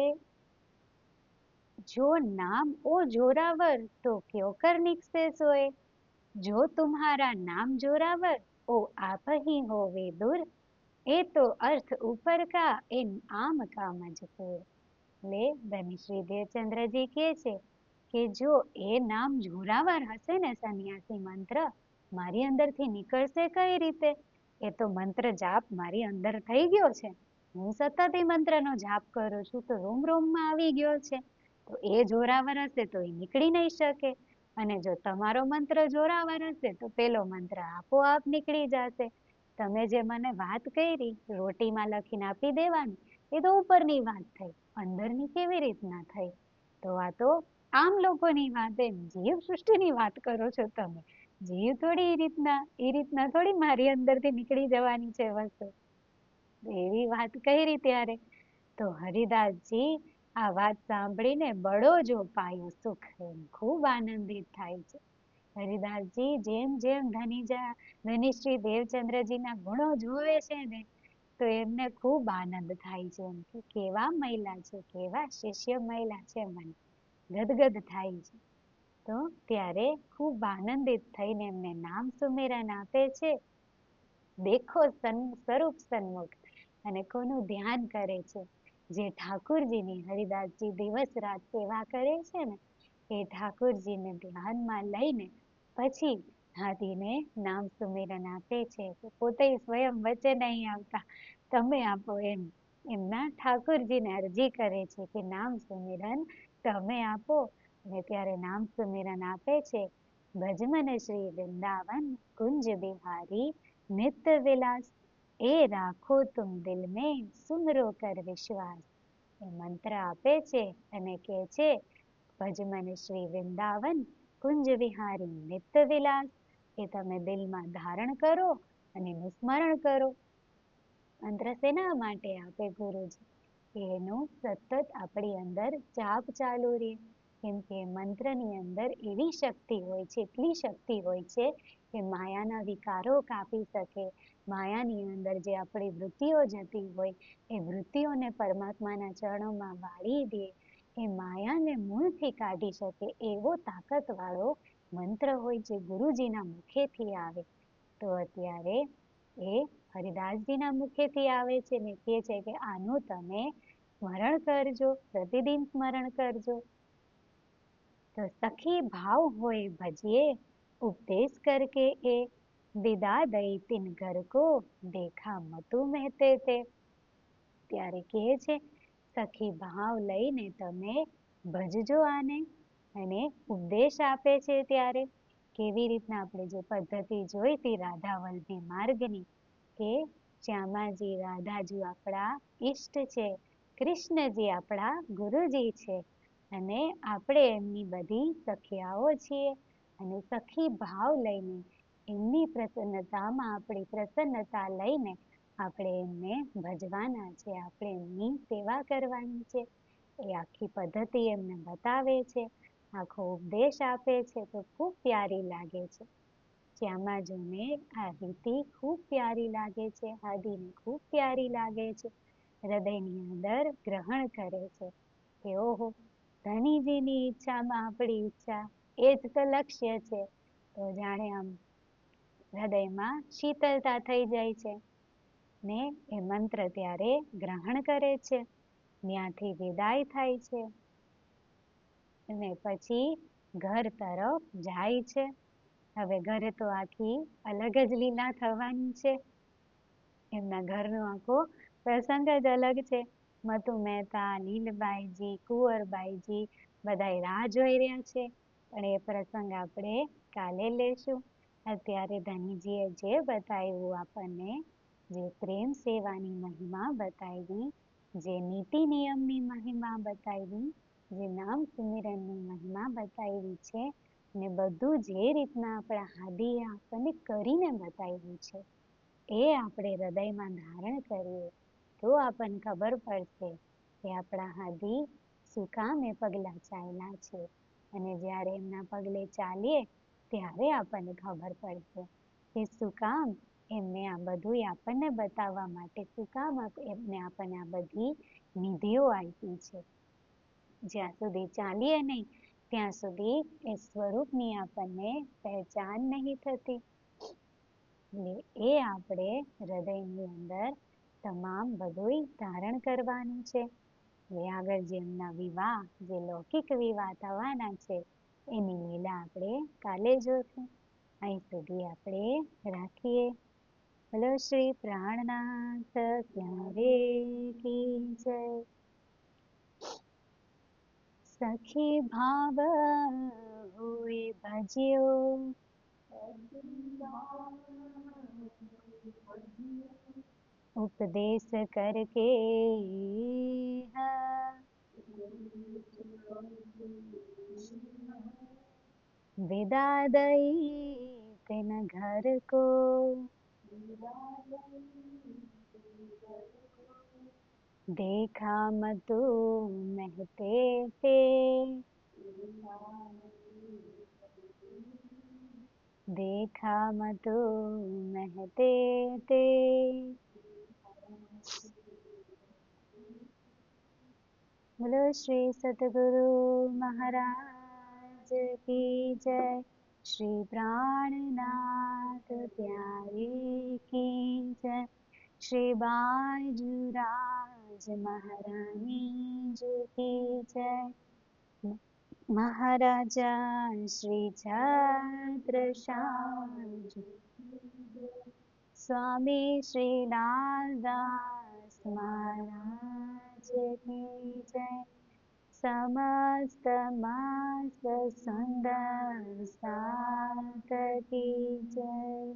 જો नाम ओ जोरावर तो क्यों कर निकसे सोए, जो तुम्हारा नाम जोरावर ओ आप ही हो वे दूर, એ તો અર્થ ઉપર કા એ આમ કા મજબૂર. એટલે ધની શ્રી દેવચંદ્રજી કહે છે કે જો એ નામ જોરાવર હશે ને સંન્યાસી મંત્ર, મારી અંદરથી નીકળશે કઈ રીતે? એ તો મંત્ર જાપ મારી અંદર થઈ ગયો છે, હું સતત એ મંત્રનો જાપ કરું છું, તો રોમ રોમમાં આવી ગયો છે. તો એ જોરાવર હશે તો એ નીકળી નહીં શકે, અને જો તમારો મંત્ર જોરાવર હશે તો પેલો મંત્ર આપોઆપ નીકળી જશે. તમે જે મને વાત કરી રોટીમાં લખીને આપી દેવાની, એ તો ઉપરની વાત થઈ, અંદરની કેવી રીતના થઈ? તો આ તો આમ લોકોની વાત, એમ જીવ સૃષ્ટિની વાત કરો છો તમે. જીવ થોડી એ રીતના થોડી મારી અંદરથી નીકળી જવાની છે વસ્તુ. એવી વાત કરી ત્યારે તો હરિદાસજી આ વાત સાંભળીને બળો જો પાયો સુખ, ખૂબ આનંદિત થાય છે. હરિદાસજી જેમ જેમ ધની શ્રી દેવચંદ્રજીના ગુણો જોવે છે ને, તો એમને ખૂબ આનંદ થાય છે, એમ કે કેવા મહિલા છે, કેવા શિષ્ય મહિલા છે, મને ગદગદ થાય છે. તો ત્યારે ખૂબ આનંદિત થઈને એમને નામ સુમિરન આપે છે. દેખો સ્વરૂપ સન્મુખ, અને કોનું ધ્યાન કરે છે? જે ઠાકુરજીની હરિદાસજી દિવસ રાત સેવા કરે છે ને, એ ઠાકુરજીને ધ્યાનમાં લઈને પછી હાથીને નામ સુમિરન આપે છે. પોતે સ્વયં વચ્ચે નહીં આવતા, તમે આપો એમ એમના ઠાકુરજીને અરજી કરે છે કે નામ સુમિરન તમે આપો. અને ત્યારે નામ સુમિરન આપે છે. ભજમન શ્રી વૃંદાવન કુંજ બિહારી નિત્ય વિલાસ, એ રાખો તુમ દિલ મેં સુમરો કર વિશ્વાસ. એ મંત્ર આપે છે અને કહે છે ભજમન શ્રી વૃંદાવન કુંજ વિહારી નિત્ય વિલાસ, એ તમે દિલમાં ધારણ કરો અને સ્મરણ કરો. મંત્ર શેના માટે આપે ગુરુજી? એનું સતત આપણી અંદર જાપ ચાલુ રહે, કેમ કે મંત્રની અંદર એવી શક્તિ હોય છે, એટલી શક્તિ હોય છે કે માયાના વિકારો કાપી શકે, માયાની અંદર જે આપણી વૃત્તિઓ જતી હોય એ વૃત્તિઓને પરમાત્માના ચરણોમાં વાળી દે, એ માયાને મૂળથી કાઢી શકે એવો તાકાતવાળો મંત્ર હોય જે ગુરુજીના મુખેથી આવે. તો અત્યારે એ હરિદાસજીના મુખેથી આવે છે ને કહે છે કે આનું તમે સ્મરણ કરજો, પ્રતિદિન સ્મરણ કરજો. તો સખી ભાવ હોય ભજીએ, ઉપદેશ કરકે એ વિદા દઈ તિન ઘર કો, દેખા મતુ મહેતે તે. ત્યારે કહે છે સખી ભાવ લઈને તમે ભજજો આને, અને ઉપદેશ આપે છે ત્યારે કેવી રીતના આપણે જે પદ્ધતિ જોઈ હતી રાધા વલ્લભી માર્ગની, કે શ્યામાજી રાધાજી આપણા ઈષ્ટ છે, કૃષ્ણજી આપણા ગુરુજી છે, અને આપણે એમની બધી સખિયાઓ છીએ, અને સખી ભાવ લઈને એમની પ્રસન્નતામાં આપણી પ્રસન્નતા લઈને આપણે એમને ભજવાના છે, આપણે એમની સેવા કરવાની છે. એ આખી પદ્ધતિ એમને બતાવે છે, આખો ઉપદેશ આપે છે, તો ખૂબ પ્યારી લાગે છે. શ્યામાજીને આ રીતિ ખૂબ પ્યારી લાગે છે, આદિને ખૂબ પ્યારી લાગે છે, હૃદયની અંદર ગ્રહણ કરે છે કે ઓહો, ધણીજીની ઈચ્છામાં આપણી ઈચ્છા, એ જ તો લક્ષ્ય છે. તો જાણે આમ હૃદયમાં શીતળતા થઈ જાય છે ને એ મંત્ર ત્યારે ગ્રહણ કરે છે, ત્યાંથી વિદાય થાય છે અને પછી ઘર તરફ જાય છે. હવે ઘરે તો આખી અલગ જ લીલા થવાની છે, એમના ઘરનો આખો પ્રસંગ જ અલગ છે. મતુ મહેતા, લીલબાઈજી, કુંવરબાઈજી બધાય રાહ જોઈ રહ્યા છે, પણ એ પ્રસંગ આપણે કાલે લેશું. અત્યારે ધનીજીએ જે બતાવ્યું આપણને, જે પ્રેમ સેવાની મહિમા બતાવી, જે નીતિ નિયમની મહિમા બતાવી, જે નામ સુમિરનની મહિમા બતાવી છે, ને બધું જે રીતના આપણા હાદીએ આપણને કરીને બતાવ્યું છે, એ આપણે હૃદયમાં ધારણ કરીએ તો આપણને ખબર પડશે કે આપણા હાદી શું કામ એ પગલાં ચાલ્યા છે. અને જ્યારે એમના પગલે ચાલીએ ત્યારે આપણને ખબર પડશે કે શું કામ એમને આ બધું આપણને બતાવવા માટે, શું કામ એમને આપણને આ બધી નિધિઓ આપી છે. જ્યાં સુધી ચાલીએ નહીં ત્યાં સુધી એ સ્વરૂપની આપણને પહેચાન નહીં થતી. એટલે એ આપણે હૃદયની અંદર તમામ બધુંય ધારણ કરવાનું છે. એટલે આગળ જેમના વિવાહ, જે લૌકિક વિવાહ થવાના છે, એની લીલા આપણે કાલે જોશું. અહીં સુધી આપણે રાખીએ. બોલો શ્રી પ્રાણનાથ પ્યારે કી જય. સખી ભાવ હોએ ભજ્યો, ઉપદેશ કરકે विदा दई तिन घर को, देखा मतु महते ते, देखा मतु महते ते। बोलो श्री सतगुरु महाराज की जय। श्री प्राणनाथ प्यारे की जय। श्री बाजूराज महारानी जी की जय। महाराजा श्री छत्रसाल स्वामी श्री लालदास महाराज की जय। समस्त मस्त सुंदर साथ की जय।